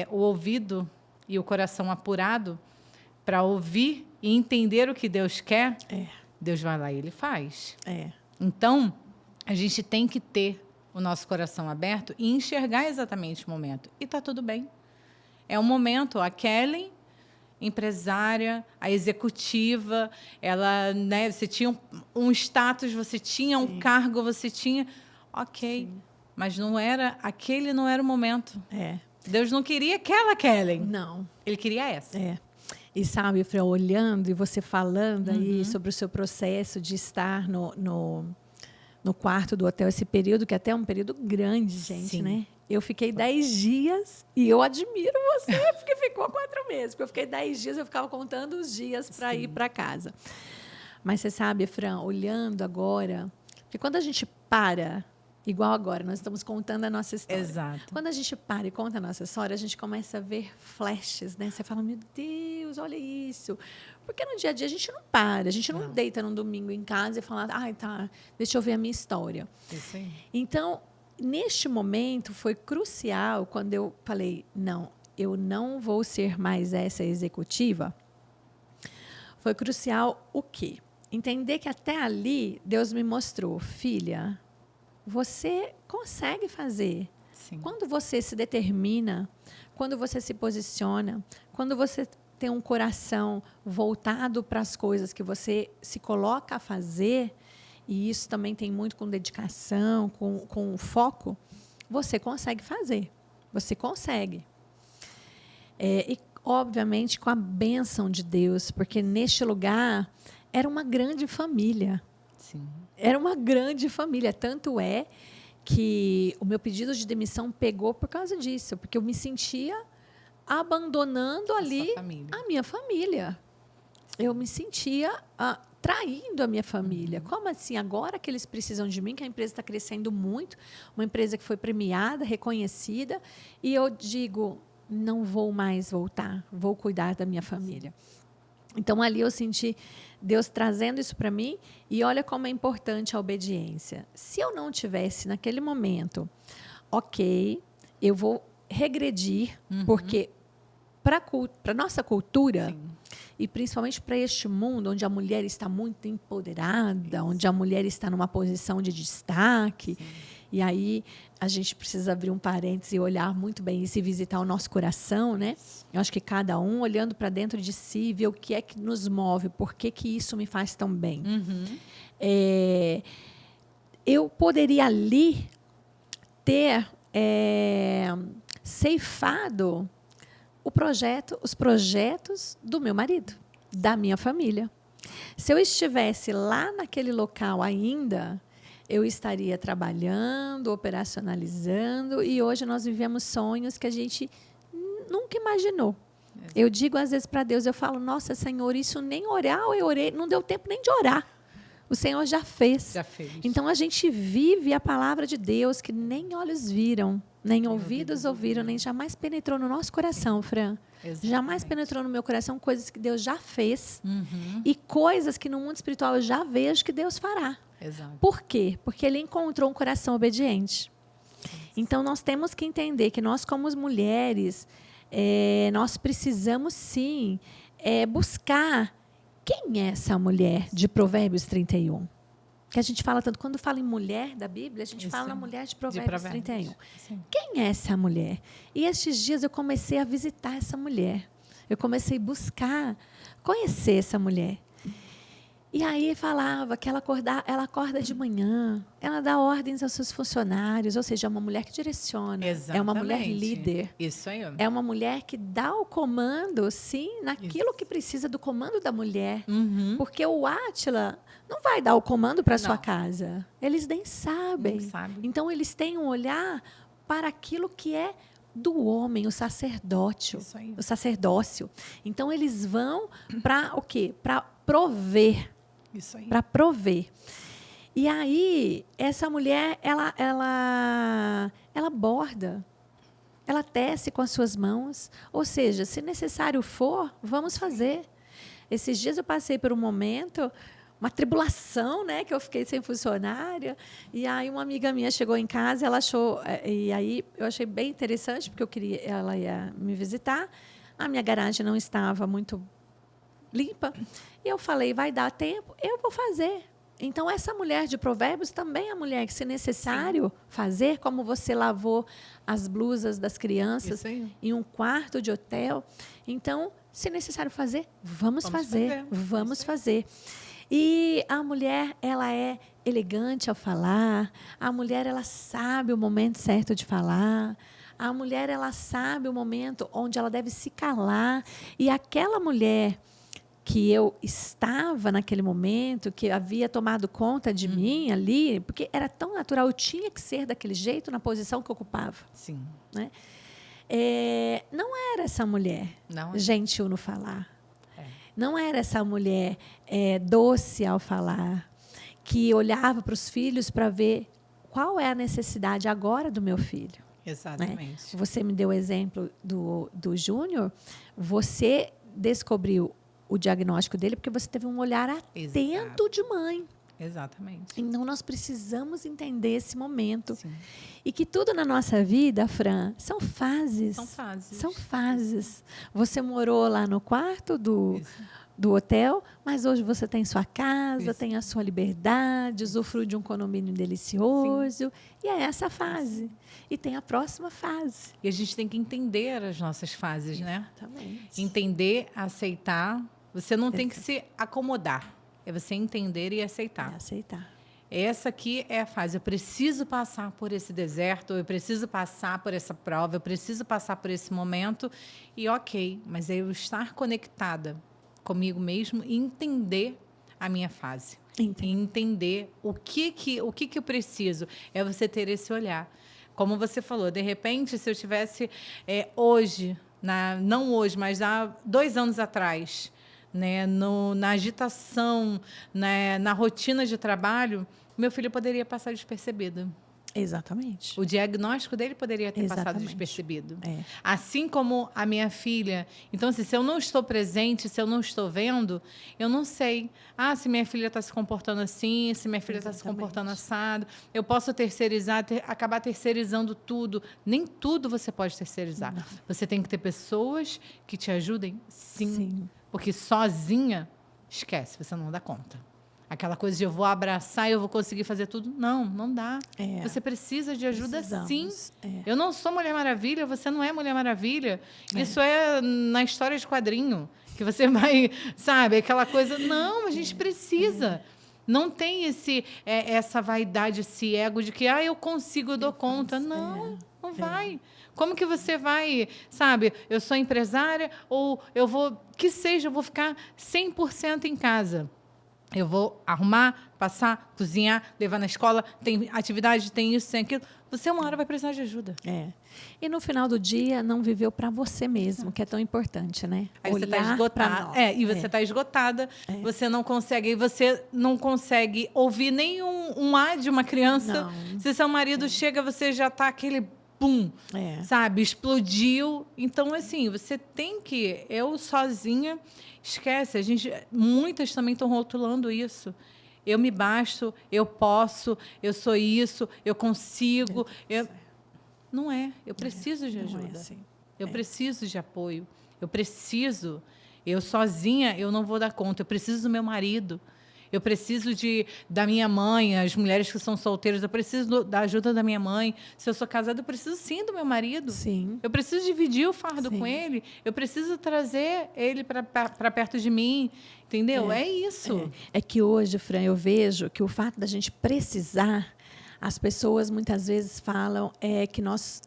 o ouvido e o coração apurado para ouvir e entender o que Deus quer, Deus vai lá e Ele faz. Então, a gente tem que ter o nosso coração aberto e enxergar exatamente o momento. E está tudo bem. É um momento. A Kellen, empresária, a executiva, ela, né, você tinha um status, você tinha um cargo, você tinha... Ok, mas aquele não era o momento. Deus não queria aquela Kellen.
Não.
Ele queria essa.
E sabe, Fran, olhando e você falando aí sobre o seu processo de estar no quarto do hotel, esse período, que até é um período grande, gente, né? Eu fiquei 10 dias e eu admiro você, porque ficou 4 meses. Porque eu fiquei 10 dias, eu ficava contando os dias para ir para casa. Mas você sabe, Fran, olhando agora, que quando a gente para... Igual agora, nós estamos contando a nossa história.
Exato.
Quando a gente para e conta a nossa história, a gente começa a ver flashes, né? Você fala, meu Deus, olha isso. Porque no dia a dia a gente não para, a gente não deita num domingo em casa e fala, tá, deixa eu ver a minha história.
Isso aí.
Então, neste momento, foi crucial quando eu falei, não, eu não vou ser mais essa executiva. Foi crucial o quê? Entender que até ali, Deus me mostrou, filha... Você consegue fazer.
Sim.
Quando você se determina, quando você se posiciona, quando você tem um coração voltado para as coisas que você se coloca a fazer, e isso também tem muito com dedicação, com foco, você consegue fazer. Você consegue. E, obviamente, com a bênção de Deus, porque neste lugar era uma grande família.
Sim.
Era uma grande família. Tanto é que o meu pedido de demissão pegou por causa disso, porque eu me sentia abandonando ali a minha família. Eu me sentia traindo a minha família. Como assim? Agora que eles precisam de mim, que a empresa está crescendo muito, uma empresa que foi premiada, reconhecida, e eu digo, não vou mais voltar, vou cuidar da minha família. Então, ali eu senti Deus trazendo isso para mim, e olha como é importante a obediência. Se eu não tivesse, naquele momento, ok, eu vou regredir, porque para a nossa cultura, e principalmente para este mundo, onde a mulher está muito empoderada, onde a mulher está numa posição de destaque, e aí a gente precisa abrir um parênteses e olhar muito bem isso e visitar o nosso coração, né? Eu acho que cada um olhando para dentro de si, ver o que é que nos move, por que isso me faz tão bem. Eu poderia ali ter ceifado os projetos do meu marido, da minha família. Se eu estivesse lá naquele local ainda, eu estaria trabalhando, operacionalizando, e hoje nós vivemos sonhos que a gente nunca imaginou. Eu digo às vezes para Deus, eu falo, nossa, Senhor, isso nem orar, eu orei, não deu tempo nem de orar. O Senhor já fez.
Já fez.
Então, a gente vive a palavra de Deus que nem olhos viram, nem ouvidos ouviram, nem jamais penetrou no nosso coração, Fran.
Exatamente.
Jamais penetrou no meu coração coisas que Deus já fez
Uhum.
e coisas que no mundo espiritual eu já vejo que Deus fará.
Exato.
Por quê? Porque Ele encontrou um coração obediente. Então, nós temos que entender que nós, como mulheres, nós precisamos, sim, buscar quem é essa mulher de Provérbios 31. Que a gente fala tanto, quando fala em mulher da Bíblia, a gente fala na mulher de Provérbios 31.
Sim.
Quem é essa mulher? E estes dias eu comecei a visitar essa mulher. Eu comecei a buscar, conhecer essa mulher. E aí falava que ela acorda de manhã, ela dá ordens aos seus funcionários, ou seja, é uma mulher que direciona.
Exatamente.
É uma mulher líder.
Isso aí.
É uma mulher que dá o comando, sim, naquilo que precisa do comando da mulher.
Uhum.
Porque o Átila não vai dar o comando para sua
Não.
casa. Eles nem sabem.
Nem sabe.
Então, eles têm um olhar para aquilo que é do homem, o sacerdócio.
Isso aí.
O sacerdócio. Então, eles vão para o quê? Para prover.
Isso aí.
Para prover. E aí, essa mulher, ela borda. Ela tece com as suas mãos. Ou seja, se necessário for, vamos fazer. Esses dias eu passei por um momento, uma tribulação, né, que eu fiquei sem funcionária. E aí uma amiga minha chegou em casa, ela achou, e aí eu achei bem interessante, porque ela ia me visitar. A minha garagem não estava muito limpa. E eu falei, vai dar tempo, eu vou fazer. Então, essa mulher de Provérbios também é a mulher que, se necessário, fazer, como você lavou as blusas das crianças em um quarto de hotel. Então, se necessário fazer, vamos fazer. Vamos fazer. E a mulher, ela é elegante ao falar. A mulher, ela sabe o momento certo de falar. A mulher, ela sabe o momento onde ela deve se calar. E aquela mulher que eu estava naquele momento, que havia tomado conta de mim ali, porque era tão natural, eu tinha que ser daquele jeito na posição que eu ocupava.
Sim.
Né? Não era essa mulher gentil no falar. Não era essa mulher doce ao falar, que olhava para os filhos para ver qual é a necessidade agora do meu filho.
Exatamente.
Né? Você me deu o exemplo do Júnior, você descobriu o diagnóstico dele porque você teve um olhar atento de mãe.
Exatamente.
Então, nós precisamos entender esse momento.
Sim.
E que tudo na nossa vida, Fran, são fases.
São fases.
São fases. Você morou lá no quarto do hotel, mas hoje você tem sua casa, tem a sua liberdade, usufrui de um condomínio delicioso. Sim. E é essa fase. E tem a próxima fase.
E a gente tem que entender as nossas fases, né?
Exatamente.
Entender, aceitar. Você não tem que se acomodar. É você entender e aceitar.
Aceitar.
Essa aqui é a fase. Eu preciso passar por esse deserto, eu preciso passar por essa prova, eu preciso passar por esse momento. E ok, mas é eu estar conectada comigo mesmo e entender a minha fase. E entender o que eu preciso. É você ter esse olhar. Como você falou, de repente, se eu tivesse hoje, não hoje, mas há 2 anos atrás, né, na agitação, na rotina de trabalho, meu filho poderia passar despercebido.
Exatamente.
O diagnóstico dele poderia ter passado despercebido. Assim como a minha filha. Então, assim, se eu não estou presente, se eu não estou vendo, eu não sei. Se minha filha está se comportando assim, se minha filha está se comportando assado. Eu posso terceirizar, acabar terceirizando tudo. Nem tudo você pode terceirizar. Não. Você tem que ter pessoas que te ajudem, sim. Porque sozinha, esquece, você não dá conta. Aquela coisa de eu vou abraçar e eu vou conseguir fazer tudo. Não dá. Você precisa de ajuda, sim. Eu não sou Mulher Maravilha, você não é Mulher Maravilha. Isso é na história de quadrinho, que você vai, sabe, aquela coisa. Não, a gente precisa. Não tem essa vaidade, esse ego de que eu consigo, eu dou conta. Não vai. Como que você vai, sabe, eu sou empresária ou eu vou ficar 100% em casa. Eu vou arrumar passar, cozinhar, levar na escola, tem atividade, tem isso, tem aquilo. Você uma hora vai precisar de ajuda.
E no final do dia, não viveu para você mesmo, que é tão importante, né?
Aí você está esgotada. E você está esgotada, você não consegue ouvir nem um A de uma criança.
Não.
Se seu marido chega, você já está aquele pum, sabe? Explodiu. Então, assim, você tem que... Eu sozinha, esquece. Muitas também estão rotulando isso. Eu me basto, eu posso, eu sou isso, eu consigo. Não é. Eu preciso de ajuda.
Não é assim.
Eu preciso de apoio. Eu sozinha, eu não vou dar conta. Eu preciso do meu marido. Eu preciso da minha mãe, as mulheres que são solteiras, eu preciso da ajuda da minha mãe. Se eu sou casada, eu preciso sim do meu marido.
Sim.
Eu preciso dividir o fardo com ele. Eu preciso trazer ele para perto de mim. Entendeu? É isso.
É que hoje, Fran, eu vejo que o fato da gente precisar, as pessoas muitas vezes falam que nós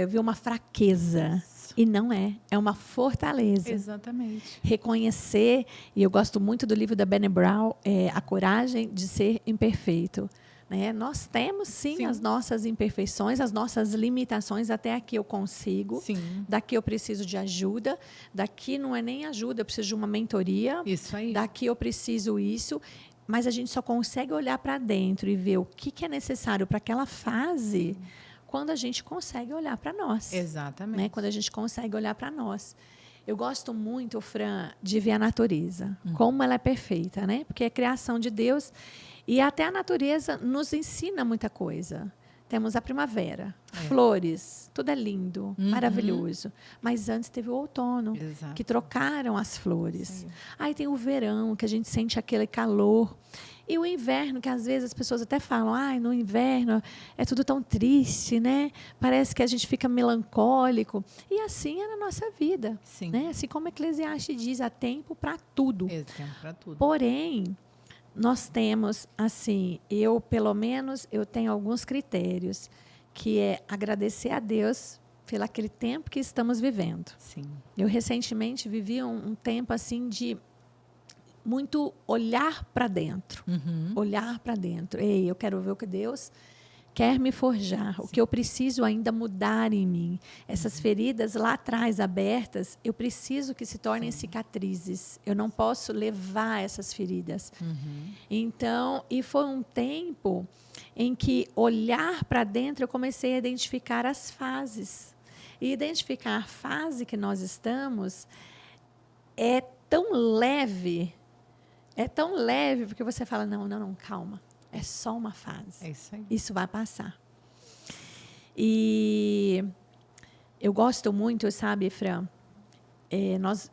vê uma fraqueza. E não é. É uma fortaleza.
Exatamente.
Reconhecer, e eu gosto muito do livro da Brené Brown, A Coragem de Ser Imperfeito. Né? Nós temos, sim, as nossas imperfeições, as nossas limitações. Até aqui eu consigo.
Sim.
Daqui eu preciso de ajuda. Daqui não é nem ajuda, eu preciso de uma mentoria.
Isso aí.
Daqui eu preciso isso. Mas a gente só consegue olhar para dentro e ver o que é necessário para aquela fase quando a gente consegue olhar para nós.
Exatamente.
Né? Quando a gente consegue olhar para nós. Eu gosto muito, Fran, de ver a natureza, como ela é perfeita, né? Porque é criação de Deus. E até a natureza nos ensina muita coisa. Temos a primavera, flores, tudo é lindo, maravilhoso. Mas antes teve o outono, que trocaram as flores. Aí tem o verão, que a gente sente aquele calor. E o inverno, que às vezes as pessoas até falam, no inverno é tudo tão triste, né? Parece que a gente fica melancólico. E assim é na nossa vida.
Sim.
Né? Assim como Eclesiastes diz, há tempo para tudo.
Tempo para tudo.
Porém, nós temos, assim, pelo menos, eu tenho alguns critérios, que é agradecer a Deus pelo aquele tempo que estamos vivendo.
Sim.
Eu recentemente vivi um tempo assim de muito olhar para dentro. Olhar para dentro. Eu quero ver o que Deus quer me forjar, o que eu preciso ainda mudar em mim. Essas feridas lá atrás abertas, eu preciso que se tornem cicatrizes. Eu não posso levar essas feridas. Então, e foi um tempo em que olhar para dentro eu comecei a identificar as fases. E identificar a fase que nós estamos é tão leve, porque você fala, não, calma. É só uma fase.
É isso aí.
Isso vai passar. E eu gosto muito, sabe, Fran? Nós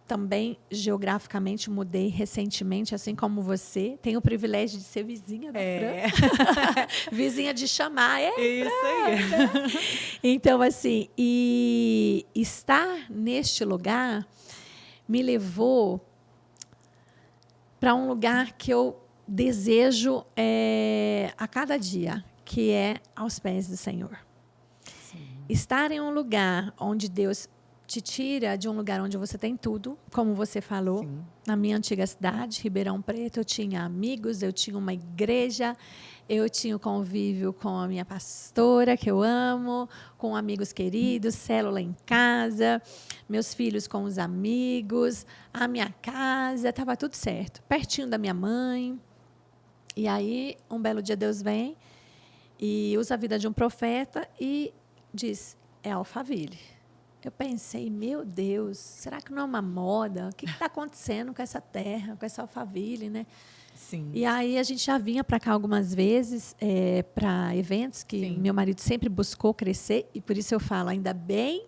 também, geograficamente, mudei recentemente, assim como você. Tenho o privilégio de ser vizinha da Fran. Vizinha de chamar.
Isso aí.
Então, assim, e estar neste lugar me levou para um lugar que eu desejo a cada dia, que é aos pés do Senhor. Sim. Estar em um lugar onde Deus te tira de um lugar onde você tem tudo, como você falou. Sim. Na minha antiga cidade, Ribeirão Preto, eu tinha amigos, eu tinha uma igreja, eu tinha o convívio com a minha pastora, que eu amo, com amigos queridos, célula em casa, meus filhos com os amigos, a minha casa, estava tudo certo. Pertinho da minha mãe. E aí, um belo dia, Deus vem e usa a vida de um profeta e diz, é Alphaville. Eu pensei, meu Deus, será que não é uma moda? O que está acontecendo com essa terra, com essa Alphaville, né?
Sim.
E aí a gente já vinha para cá algumas vezes para eventos que meu marido sempre buscou crescer, e por isso eu falo, ainda bem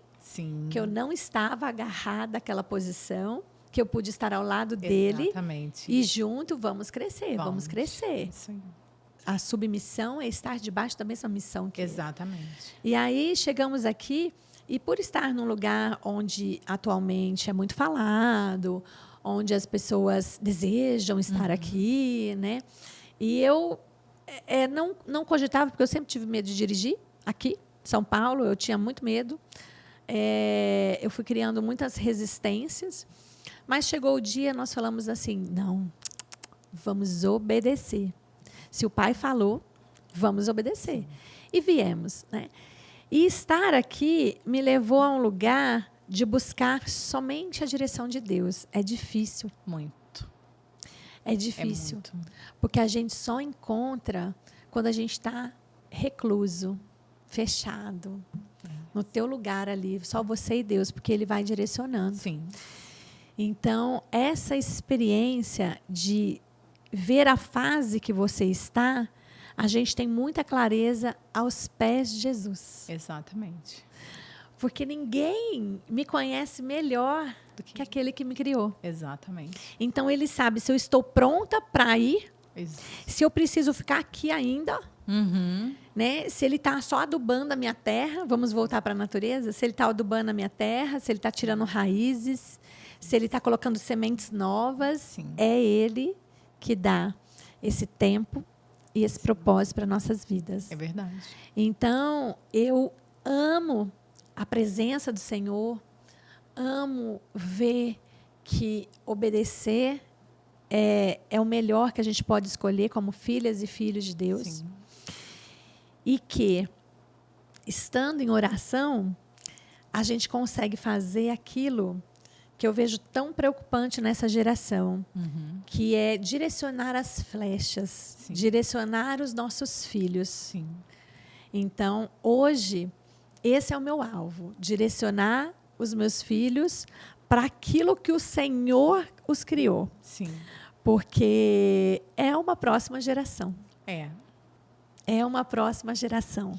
que eu não estava agarrada àquela posição, que eu pude estar ao lado dele.
Exatamente.
E junto vamos crescer, vamos crescer.
Isso aí.
A submissão é estar debaixo da mesma missão que
Exatamente.
E aí chegamos aqui, e por estar num lugar onde atualmente é muito falado, onde as pessoas desejam estar aqui, né? E eu não cogitava, porque eu sempre tive medo de dirigir aqui, em São Paulo, eu tinha muito medo. Eu fui criando muitas resistências. Mas chegou o dia, nós falamos assim, não, vamos obedecer. Se o pai falou, vamos obedecer. E viemos, né? E estar aqui me levou a um lugar de buscar somente a direção de Deus. É difícil.
Muito.
É difícil.
muito.
Porque a gente só encontra quando a gente está recluso, fechado, no teu lugar ali, só você e Deus, porque Ele vai direcionando.
Sim.
Então, essa experiência de ver a fase que você está, a gente tem muita clareza aos pés de Jesus.
Exatamente.
Porque ninguém me conhece melhor do que aquele que me criou.
Exatamente.
Então, Ele sabe se eu estou pronta para ir, se eu preciso ficar aqui ainda,
Uhum.
né? Se Ele está só adubando a minha terra, vamos voltar para a natureza, se Ele está adubando a minha terra, se Ele está tirando raízes, se Ele está colocando sementes novas,
Sim.
é Ele que dá esse tempo e esse propósito para nossas vidas.
É verdade.
Então, eu amo a presença do Senhor, amo ver que obedecer é o melhor que a gente pode escolher como filhas e filhos de Deus.
Sim.
E que, estando em oração, a gente consegue fazer aquilo que eu vejo tão preocupante nessa geração, que é direcionar as flechas,
Sim.
direcionar os nossos filhos.
Sim.
Então, hoje, esse é o meu alvo, direcionar os meus filhos para aquilo que o Senhor os criou,
Sim.
porque é uma próxima geração.
É.
É uma próxima geração.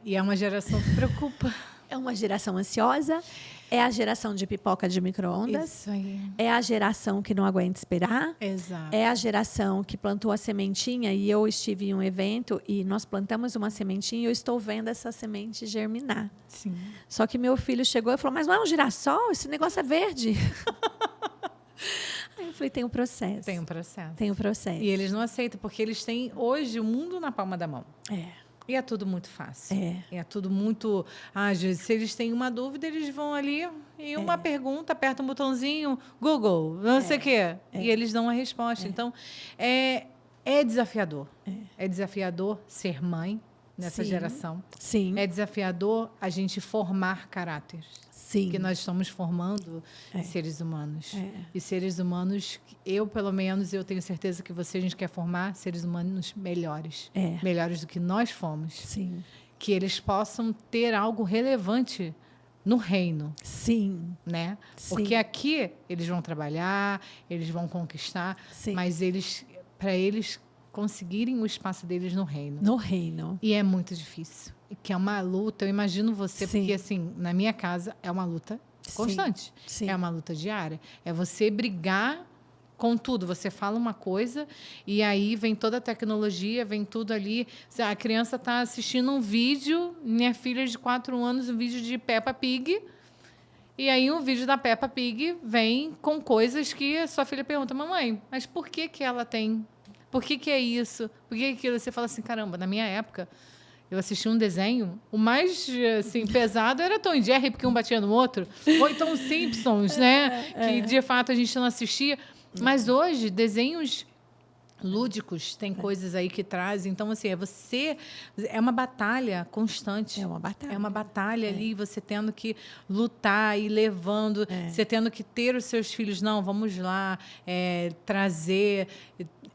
E é uma geração que preocupa.
É uma geração ansiosa, é a geração de pipoca de micro-ondas,
Isso aí.
é a geração que não aguenta esperar,
Exato.
é a geração que plantou a sementinha, e eu estive em um evento e nós plantamos uma sementinha e eu estou vendo essa semente germinar.
Sim.
Só que meu filho chegou e falou, mas não é um girassol? Esse negócio é verde. Aí eu falei, tem um processo.
Tem um processo.
Tem um processo.
E eles não aceitam, porque eles têm hoje o mundo na palma da mão.
É.
E é tudo muito fácil.
É.
tudo muito ágil. Se eles têm uma dúvida, eles vão ali e uma pergunta, aperta um botãozinho, Google, não sei o quê. E eles dão a resposta. Então, é desafiador. É desafiador ser mãe nessa
Sim.
geração.
Sim.
É desafiador a gente formar caráter.
Sim.
Que nós estamos formando seres humanos. E seres humanos, pelo menos, eu tenho certeza que a gente quer formar seres humanos melhores. Melhores do que nós fomos.
Sim.
Que eles possam ter algo relevante no reino.
Sim.
Né?
Sim.
Porque aqui eles vão trabalhar, eles vão conquistar, mas para eles conseguirem o espaço deles no reino.
No reino.
E é muito difícil. Que é uma luta, eu imagino você, porque assim, na minha casa é uma luta constante.
Sim.
É uma luta diária. É você brigar com tudo. Você fala uma coisa e aí vem toda a tecnologia, vem tudo ali. A criança está assistindo um vídeo, minha filha de 4 anos, um vídeo de Peppa Pig. E aí um vídeo da Peppa Pig vem com coisas que a sua filha pergunta, mamãe, mas por que ela tem? Por que é isso? Por que aquilo? Você fala assim, caramba, na minha época... Eu assisti um desenho, o mais assim, pesado era Tom e Jerry, porque um batia no outro. Ou então os Simpsons, né? Que, de fato, a gente não assistia. Mas hoje, desenhos lúdicos, tem coisas aí que trazem. Então, assim, é uma batalha constante.
É uma batalha.
É uma batalha ali, você tendo que lutar e levando, você tendo que ter os seus filhos. Não, vamos lá, trazer...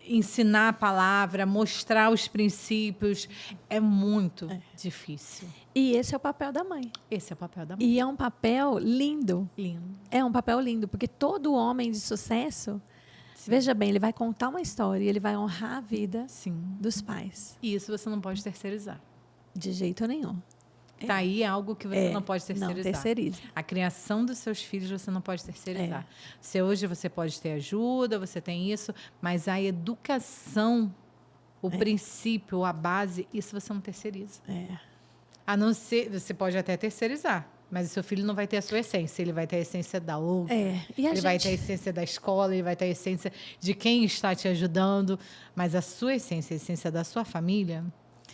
ensinar a palavra, mostrar os princípios, é muito difícil.
E esse é o papel da mãe.
Esse é o papel da mãe.
E é um papel lindo.
Lindo.
É um papel lindo, porque todo homem de sucesso, veja bem, ele vai contar uma história, ele vai honrar a vida dos pais.
E isso você não pode terceirizar.
De jeito nenhum.
Tá aí algo que você não pode terceirizar.
Não terceiriza.
A criação dos seus filhos você não pode terceirizar. Hoje você pode ter ajuda, você tem isso, mas a educação, o princípio, a base, isso você não terceiriza. A não ser, você pode até terceirizar, mas o seu filho não vai ter a sua essência, ele vai ter a essência da outra. Ele vai ter a essência da escola, ele vai ter a essência de quem está te ajudando, mas a sua essência, a essência da sua família,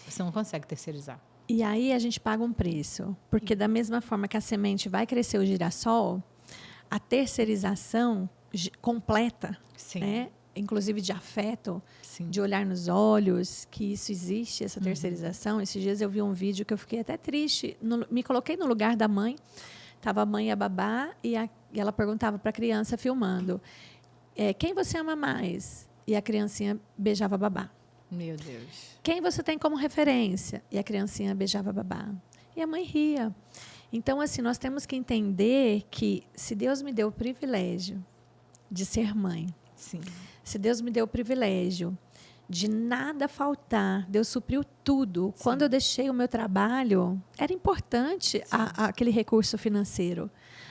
você não consegue terceirizar.
E aí a gente paga um preço, porque da mesma forma que a semente vai crescer o girassol, a terceirização completa, né, inclusive de afeto,
Sim.
de olhar nos olhos, que isso existe, essa terceirização. Esses dias eu vi um vídeo que eu fiquei até triste. Me coloquei no lugar da mãe. Estava a mãe e a babá, e ela perguntava para a criança filmando, quem você ama mais? E a criancinha beijava a babá.
Meu Deus.
Quem você tem como referência? E a criancinha beijava a babá. E a mãe ria. Então, assim, nós temos que entender que se Deus me deu o privilégio de ser mãe,
Sim.
se Deus me deu o privilégio de nada faltar, Deus supriu tudo.
Sim.
Quando eu deixei o meu trabalho, era importante aquele recurso financeiro.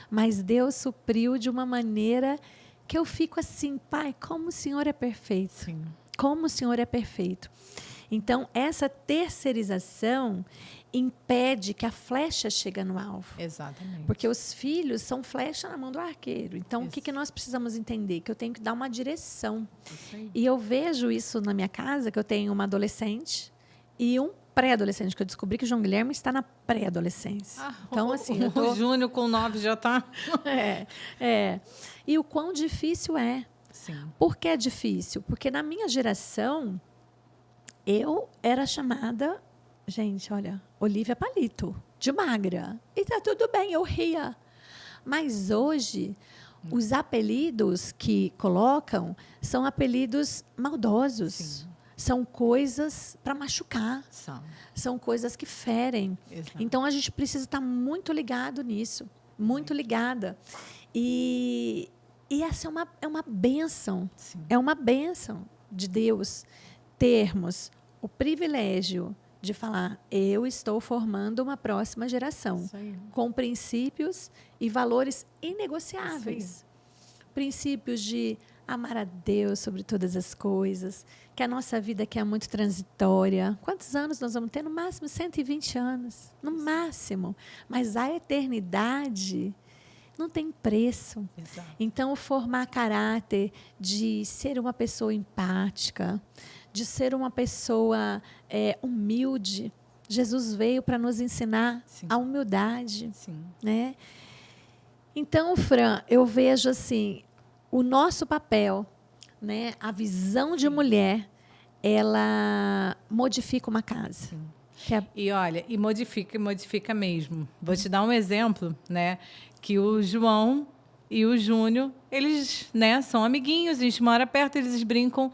Mas Deus supriu de uma maneira que eu fico assim, Pai, como o Senhor é perfeito.
Sim.
Como o Senhor é perfeito. Então, essa terceirização impede que a flecha chegue no alvo.
Exatamente.
Porque os filhos são flecha na mão do arqueiro. Então,
Isso.
o que nós precisamos entender? Que eu tenho que dar uma direção.
Isso aí.
E eu vejo isso na minha casa, que eu tenho uma adolescente e um pré-adolescente, que eu descobri que o João Guilherme está na pré-adolescência. Então, assim,
o Júnior com 9 já está...
E o quão difícil é.
Sim.
Por que é difícil? Porque na minha geração, eu era chamada, gente, olha, Olivia Palito, de magra. E tá tudo bem, eu ria. Mas hoje, os apelidos que colocam são apelidos maldosos.
Sim.
São coisas para machucar.
São
Coisas que ferem.
Exato.
Então, a gente precisa estar muito ligado nisso. Muito ligada. E essa é uma bênção.
Sim.
É uma bênção de Deus termos o privilégio de falar, eu estou formando uma próxima geração
Isso aí.
com princípios e valores inegociáveis. Princípios de amar a Deus sobre todas as coisas, que a nossa vida aqui é muito transitória. Quantos anos nós vamos ter? No máximo 120 anos. No máximo. Mas a eternidade não tem preço.
Exato.
Então, formar caráter de ser uma pessoa empática, de ser uma pessoa humilde. Jesus veio para nos ensinar
Sim.
a humildade.
Sim.
Né? Então, Fran, eu vejo assim, o nosso papel, né, a visão de mulher, ela modifica uma casa.
Sim.
Que é...
E olha, e modifica mesmo. Vou te dar um exemplo, né? Que o João e o Júnior, eles, né, são amiguinhos, a gente mora perto, eles brincam.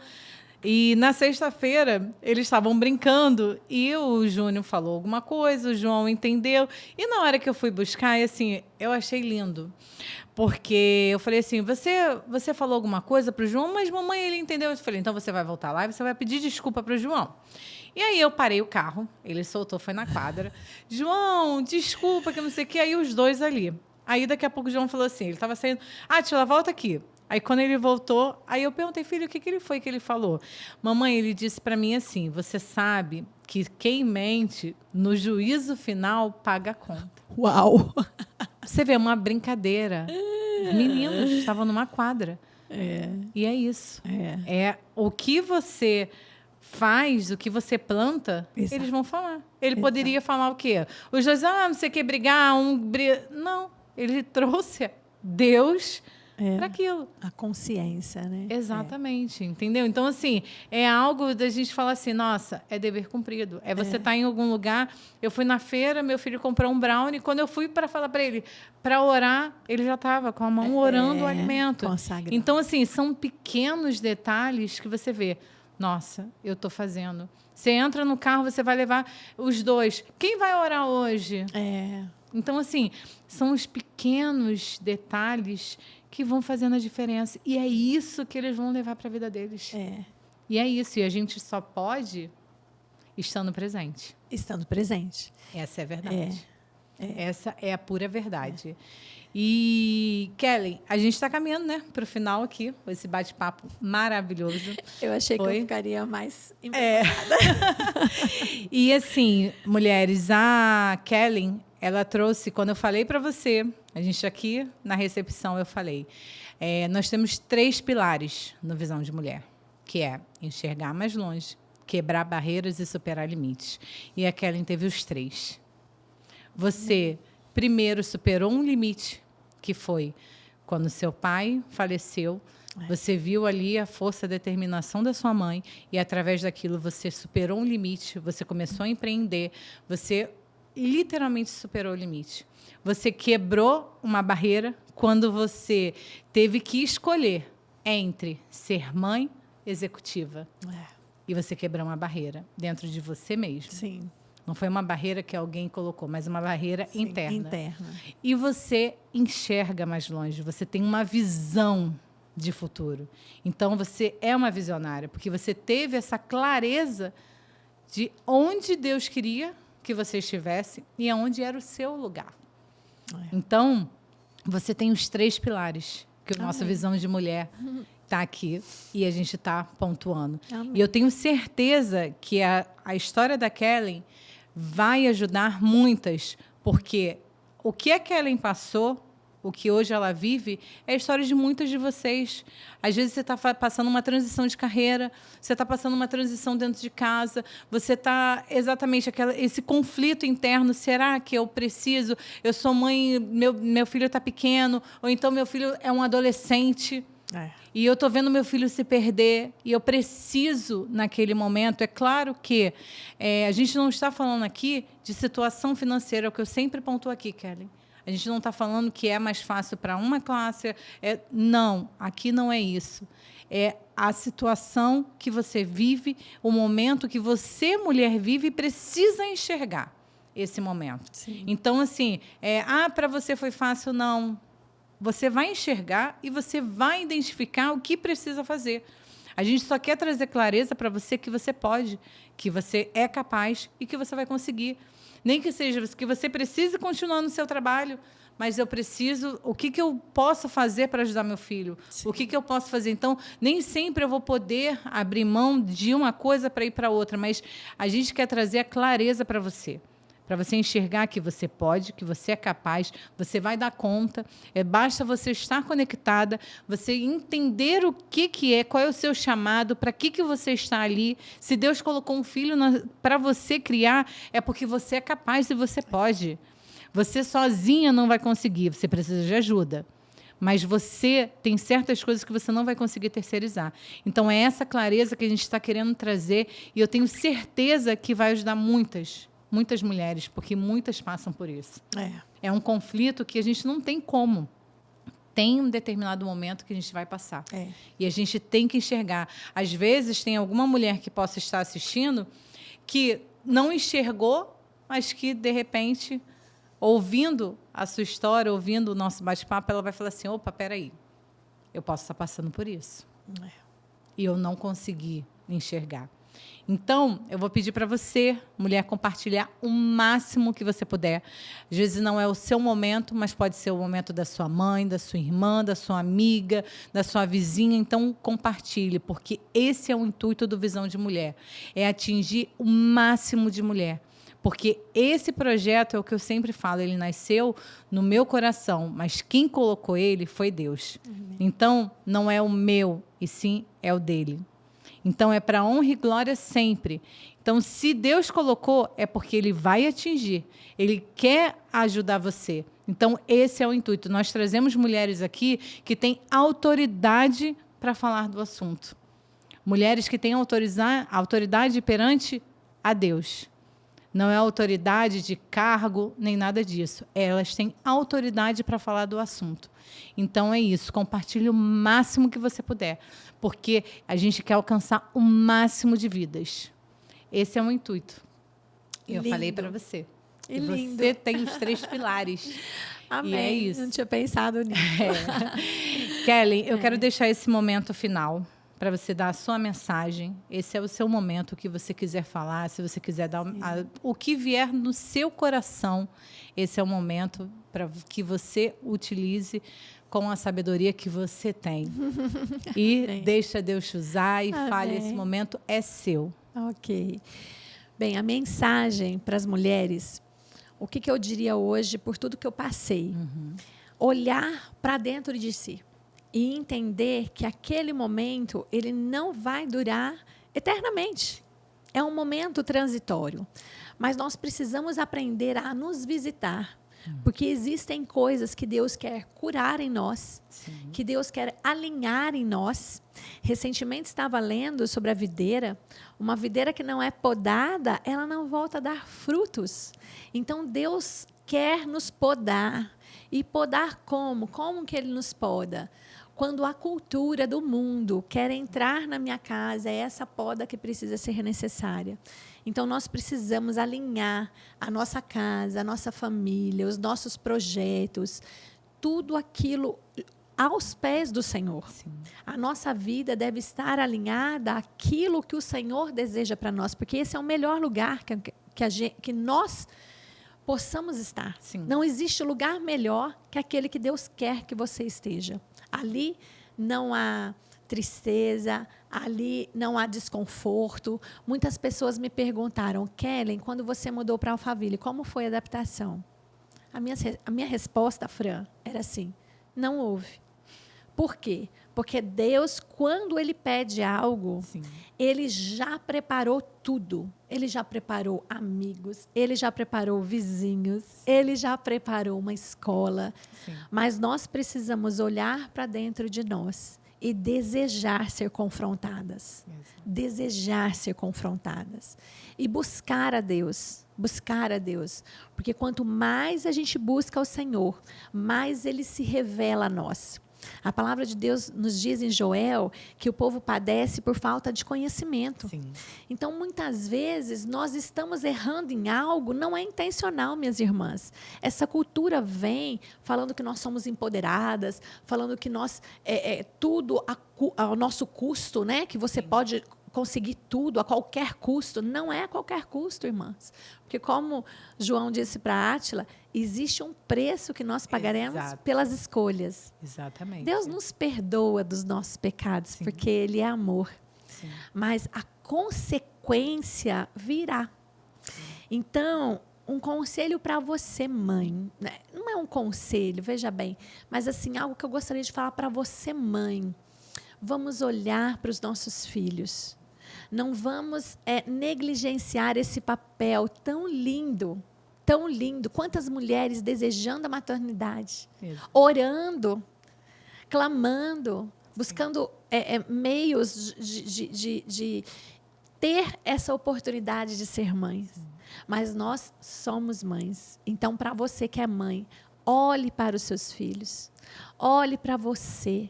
E na sexta-feira, eles estavam brincando e o Júnior falou alguma coisa, o João entendeu. E na hora que eu fui buscar, assim, eu achei lindo. Porque eu falei assim, você falou alguma coisa para o João, mas mamãe, ele entendeu. Eu falei, então você vai voltar lá e você vai pedir desculpa para o João. E aí eu parei o carro, ele soltou, foi na quadra. João, desculpa, que não sei o quê. Aí os dois ali. Aí daqui a pouco o João falou assim, ele estava saindo, Tila, volta aqui. Aí, quando ele voltou, aí eu perguntei, filho, o que ele foi que ele falou? Mamãe, ele disse para mim assim, você sabe que quem mente, no juízo final, paga a conta.
Uau!
Você vê, uma brincadeira. Os meninos estavam numa quadra. E é isso. É o que você faz, o que você planta,
Exato.
Eles vão falar. Ele poderia falar o quê? Os dois, não sei o que, brigar, Não, ele trouxe Deus... para aquilo.
A consciência, né?
Exatamente, entendeu? Então, assim, é algo da gente falar assim, nossa, é dever cumprido. É você estar em algum lugar, eu fui na feira, meu filho comprou um brownie, quando eu fui para falar para ele, para orar, ele já estava com a mão orando o alimento.
Consagrado.
Então, assim, são pequenos detalhes que você vê. Nossa, eu estou fazendo. Você entra no carro, você vai levar os dois. Quem vai orar hoje? Então, assim, são os pequenos detalhes que vão fazendo a diferença. E é isso que eles vão levar para a vida deles. E é isso. E a gente só pode estando presente.
Estando presente.
Essa é a verdade. Essa é a pura verdade. E, Kelly, a gente está caminhando, né, para o final aqui, esse bate-papo maravilhoso.
Eu achei que eu ficaria mais empolgada.
E, assim, mulheres, a Kelly, ela trouxe, quando eu falei para você, a gente aqui na recepção, eu falei, nós temos 3 pilares no Visão de Mulher, que é enxergar mais longe, quebrar barreiras e superar limites. E a Kelly teve os 3. Você, primeiro, superou um limite, que foi quando seu pai faleceu, Você viu ali a força, a determinação da sua mãe e, através daquilo, você superou um limite, você começou a empreender, você literalmente superou o limite. Você quebrou uma barreira quando você teve que escolher entre ser mãe executiva e você quebrar uma barreira dentro de você mesmo.
Sim.
Não foi uma barreira que alguém colocou, mas uma barreira interna.
Interna.
E você enxerga mais longe, você tem uma visão de futuro. Então, você é uma visionária, porque você teve essa clareza de onde Deus queria que você estivesse e aonde era o seu lugar. Então, você tem os 3 pilares que a nossa visão de mulher está aqui e a gente está pontuando.
Amém.
E eu tenho certeza que a história da Kellen vai ajudar muitas, porque o que a Kellen passou, o que hoje ela vive, é a história de muitas de vocês. Às vezes você está passando uma transição de carreira, você está passando uma transição dentro de casa, você está exatamente esse conflito interno. Será que eu preciso? Eu sou mãe, meu filho está pequeno, ou então meu filho é um adolescente. E eu estou vendo meu filho se perder e eu preciso naquele momento. É claro que a gente não está falando aqui de situação financeira, é o que eu sempre pontuo aqui, Kellen. A gente não está falando que é mais fácil para uma classe. Não, aqui não é isso. É a situação que você vive, o momento que você, mulher, vive e precisa enxergar esse momento.
Sim.
Então, assim, para você foi fácil, não. Você vai enxergar e você vai identificar o que precisa fazer. A gente só quer trazer clareza para você que você pode, que você é capaz e que você vai conseguir. Nem que seja que você precise continuar no seu trabalho, mas eu preciso... O que eu posso fazer para ajudar meu filho? Sim. O que eu posso fazer? Então, nem sempre eu vou poder abrir mão de uma coisa para ir para outra, mas a gente quer trazer a clareza para você enxergar que você pode, que você é capaz, você vai dar conta. Basta você estar conectada, você entender o que é, qual é o seu chamado, para que você está ali. Se Deus colocou um filho para você criar, é porque você é capaz e você pode. Você sozinha não vai conseguir, você precisa de ajuda. Mas você tem certas coisas que você não vai conseguir terceirizar. Então, é essa clareza que a gente está querendo trazer e eu tenho certeza que vai ajudar muitas mulheres, porque muitas passam por isso. É um conflito que a gente não tem como. Tem um determinado momento que a gente vai passar. E a gente tem que enxergar. Às vezes, tem alguma mulher que possa estar assistindo que não enxergou, mas que, de repente, ouvindo a sua história, ouvindo o nosso bate-papo, ela vai falar assim, opa, peraí, eu posso estar passando por isso. E eu não consegui enxergar. Então, eu vou pedir para você, mulher, compartilhar o máximo que você puder. Às vezes não é o seu momento, mas pode ser o momento da sua mãe, da sua irmã, da sua amiga, da sua vizinha. Então, compartilhe, porque esse é o intuito do Visão de Mulher. É atingir o máximo de mulher. Porque esse projeto é o que eu sempre falo, ele nasceu no meu coração, mas quem colocou ele foi Deus. Então, não é o meu, e sim é o dele. Então, é para honra e glória sempre. Então, se Deus colocou, é porque Ele vai atingir. Ele quer ajudar você. Então, esse é o intuito. Nós trazemos mulheres aqui que têm autoridade para falar do assunto. Mulheres que têm autoridade perante a Deus. Não é autoridade de cargo, nem nada disso. Elas têm autoridade para falar do assunto. Então, é isso. Compartilhe o máximo que você puder. Porque a gente quer alcançar o máximo de vidas. Esse é o intuito. Eu falei para você. E você tem os 3 pilares.
Amém.
E é isso.
Não tinha pensado nisso.
Kellen, eu quero deixar esse momento final para você dar a sua mensagem. Esse é o seu momento, o que você quiser falar, se você quiser dar o que vier no seu coração, esse é o momento para que você utilize com a sabedoria que você tem. E deixa Deus te usar e fale, esse momento é seu.
Ok. Bem, a mensagem para as mulheres, o que eu diria hoje por tudo que eu passei? Olhar para dentro de si. E entender que aquele momento, ele não vai durar eternamente. É um momento transitório. Mas nós precisamos aprender a nos visitar. Porque existem coisas que Deus quer curar em nós, que Deus quer alinhar em nós. Recentemente estava lendo sobre a videira. Uma videira que não é podada, ela não volta a dar frutos. Então, Deus quer nos podar. E podar como? Como que Ele nos poda? Quando a cultura do mundo quer entrar na minha casa, é essa poda que precisa ser necessária. Então, nós precisamos alinhar a nossa casa, a nossa família, os nossos projetos, tudo aquilo aos pés do Senhor. Sim. A nossa vida deve estar alinhada àquilo que o Senhor deseja para nós, porque esse é o melhor lugar que nós possamos estar. Sim. Não existe lugar melhor que aquele que Deus quer que você esteja. Ali não há tristeza, ali não há desconforto. Muitas pessoas me perguntaram, Kellen, quando você mudou para Alphaville, como foi a adaptação? A minha resposta, Fran, era assim, não houve. Por quê? Porque Deus, quando Ele pede algo, sim, Ele já preparou tudo. Ele já preparou amigos, Ele já preparou vizinhos, Ele já preparou uma escola. Sim. Mas nós precisamos olhar para dentro de nós e desejar ser confrontadas. Exato. Desejar ser confrontadas. E buscar a Deus. Buscar a Deus. Porque quanto mais a gente busca o Senhor, mais Ele se revela a nós. A palavra de Deus nos diz em Joel que o povo padece por falta de conhecimento. Sim. Então, muitas vezes, nós estamos errando em algo, não é intencional, minhas irmãs. Essa cultura vem falando que nós somos empoderadas, falando que nós tudo ao nosso custo, né? Que você pode conseguir tudo a qualquer custo. Não é a qualquer custo, irmãs. Porque, como João disse para Átila, existe um preço que nós pagaremos pelas escolhas. Exatamente. Deus nos perdoa dos nossos pecados, sim, porque Ele é amor. Sim. Mas a consequência virá. Sim. Então, um conselho para você, mãe. Né? Não é um conselho, veja bem, mas assim, algo que eu gostaria de falar para você, mãe. Vamos olhar para os nossos filhos. Não vamos negligenciar esse papel tão lindo, tão lindo. Quantas mulheres desejando a maternidade, orando, clamando, buscando meios de ter essa oportunidade de ser mães. Mas nós somos mães. Então, para você que é mãe, olhe para os seus filhos. Olhe para você.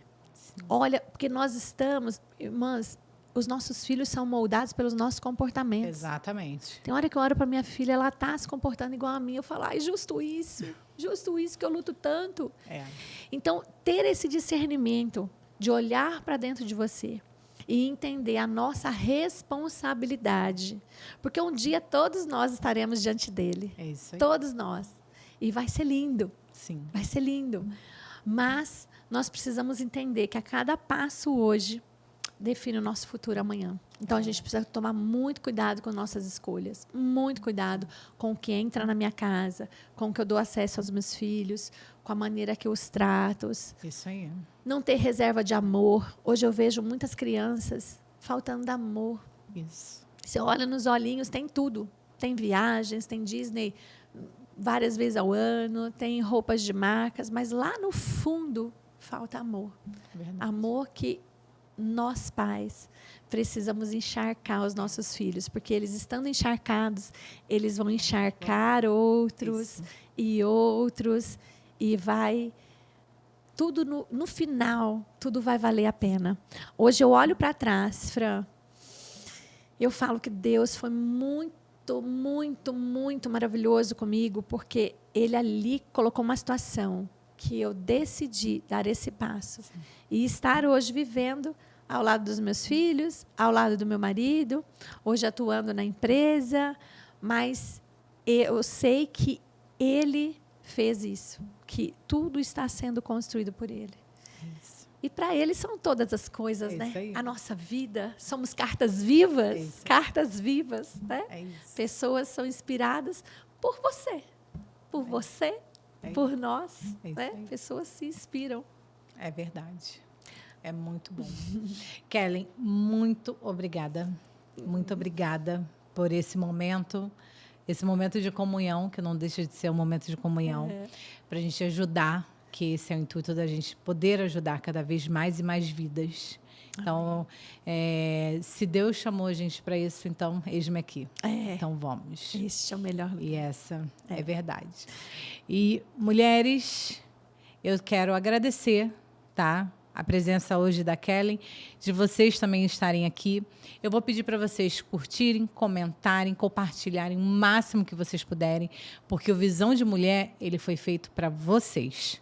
Olha, porque nós estamos, irmãs, os nossos filhos são moldados pelos nossos comportamentos. Exatamente. Tem hora que eu olho para minha filha, ela está se comportando igual a mim. Eu falo, ai, justo isso que eu luto tanto. Então, ter esse discernimento de olhar para dentro de você e entender a nossa responsabilidade. Porque um dia todos nós estaremos diante dele. É isso aí. Todos nós. E vai ser lindo. Sim. Vai ser lindo. Mas nós precisamos entender que a cada passo hoje define o nosso futuro amanhã. Então, a gente precisa tomar muito cuidado com nossas escolhas. Muito cuidado com o que entra na minha casa, com o que eu dou acesso aos meus filhos, com a maneira que eu os trato. Isso aí. Não ter reserva de amor. Hoje eu vejo muitas crianças faltando de amor. Isso. Você olha nos olhinhos, tem tudo. Tem viagens, tem Disney várias vezes ao ano, tem roupas de marcas, mas lá no fundo falta amor. Verdade. Amor que nós, pais, precisamos encharcar os nossos filhos, porque eles estando encharcados, eles vão encharcar outros. Isso. E outros, e vai... Tudo no final, tudo vai valer a pena. Hoje eu olho para trás, Fran, eu falo que Deus foi muito, muito, muito maravilhoso comigo, porque Ele ali colocou uma situação que eu decidi dar esse passo. Sim. E estar hoje vivendo ao lado dos meus filhos, ao lado do meu marido, hoje atuando na empresa, mas eu sei que Ele fez isso, que tudo está sendo construído por Ele. Isso. E para Ele são todas as coisas, né? Aí. A nossa vida, somos cartas vivas, cartas vivas, né? Pessoas são inspiradas por você, por nós, né? Pessoas se inspiram.
É verdade. É muito bom. Kellen, muito obrigada. Muito obrigada por esse momento. esse momento de comunhão, que não deixa de ser um momento de comunhão, para a gente ajudar, que esse é o intuito da gente poder ajudar cada vez mais e mais vidas. Então, se Deus chamou a gente para isso, então, eis-me aqui. Então, vamos.
Este é o melhor lugar.
E essa é verdade. E, mulheres, eu quero agradecer, tá? A presença hoje da Kellen, de vocês também estarem aqui. Eu vou pedir para vocês curtirem, comentarem, compartilharem o máximo que vocês puderem, porque o Visão de Mulher, ele foi feito para vocês.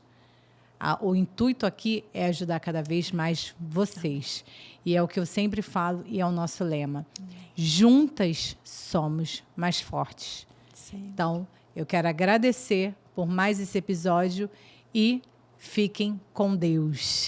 O intuito aqui é ajudar cada vez mais vocês. E é o que eu sempre falo e é o nosso lema. Juntas somos mais fortes.
Sim.
Então, eu quero agradecer por mais esse episódio e fiquem com Deus.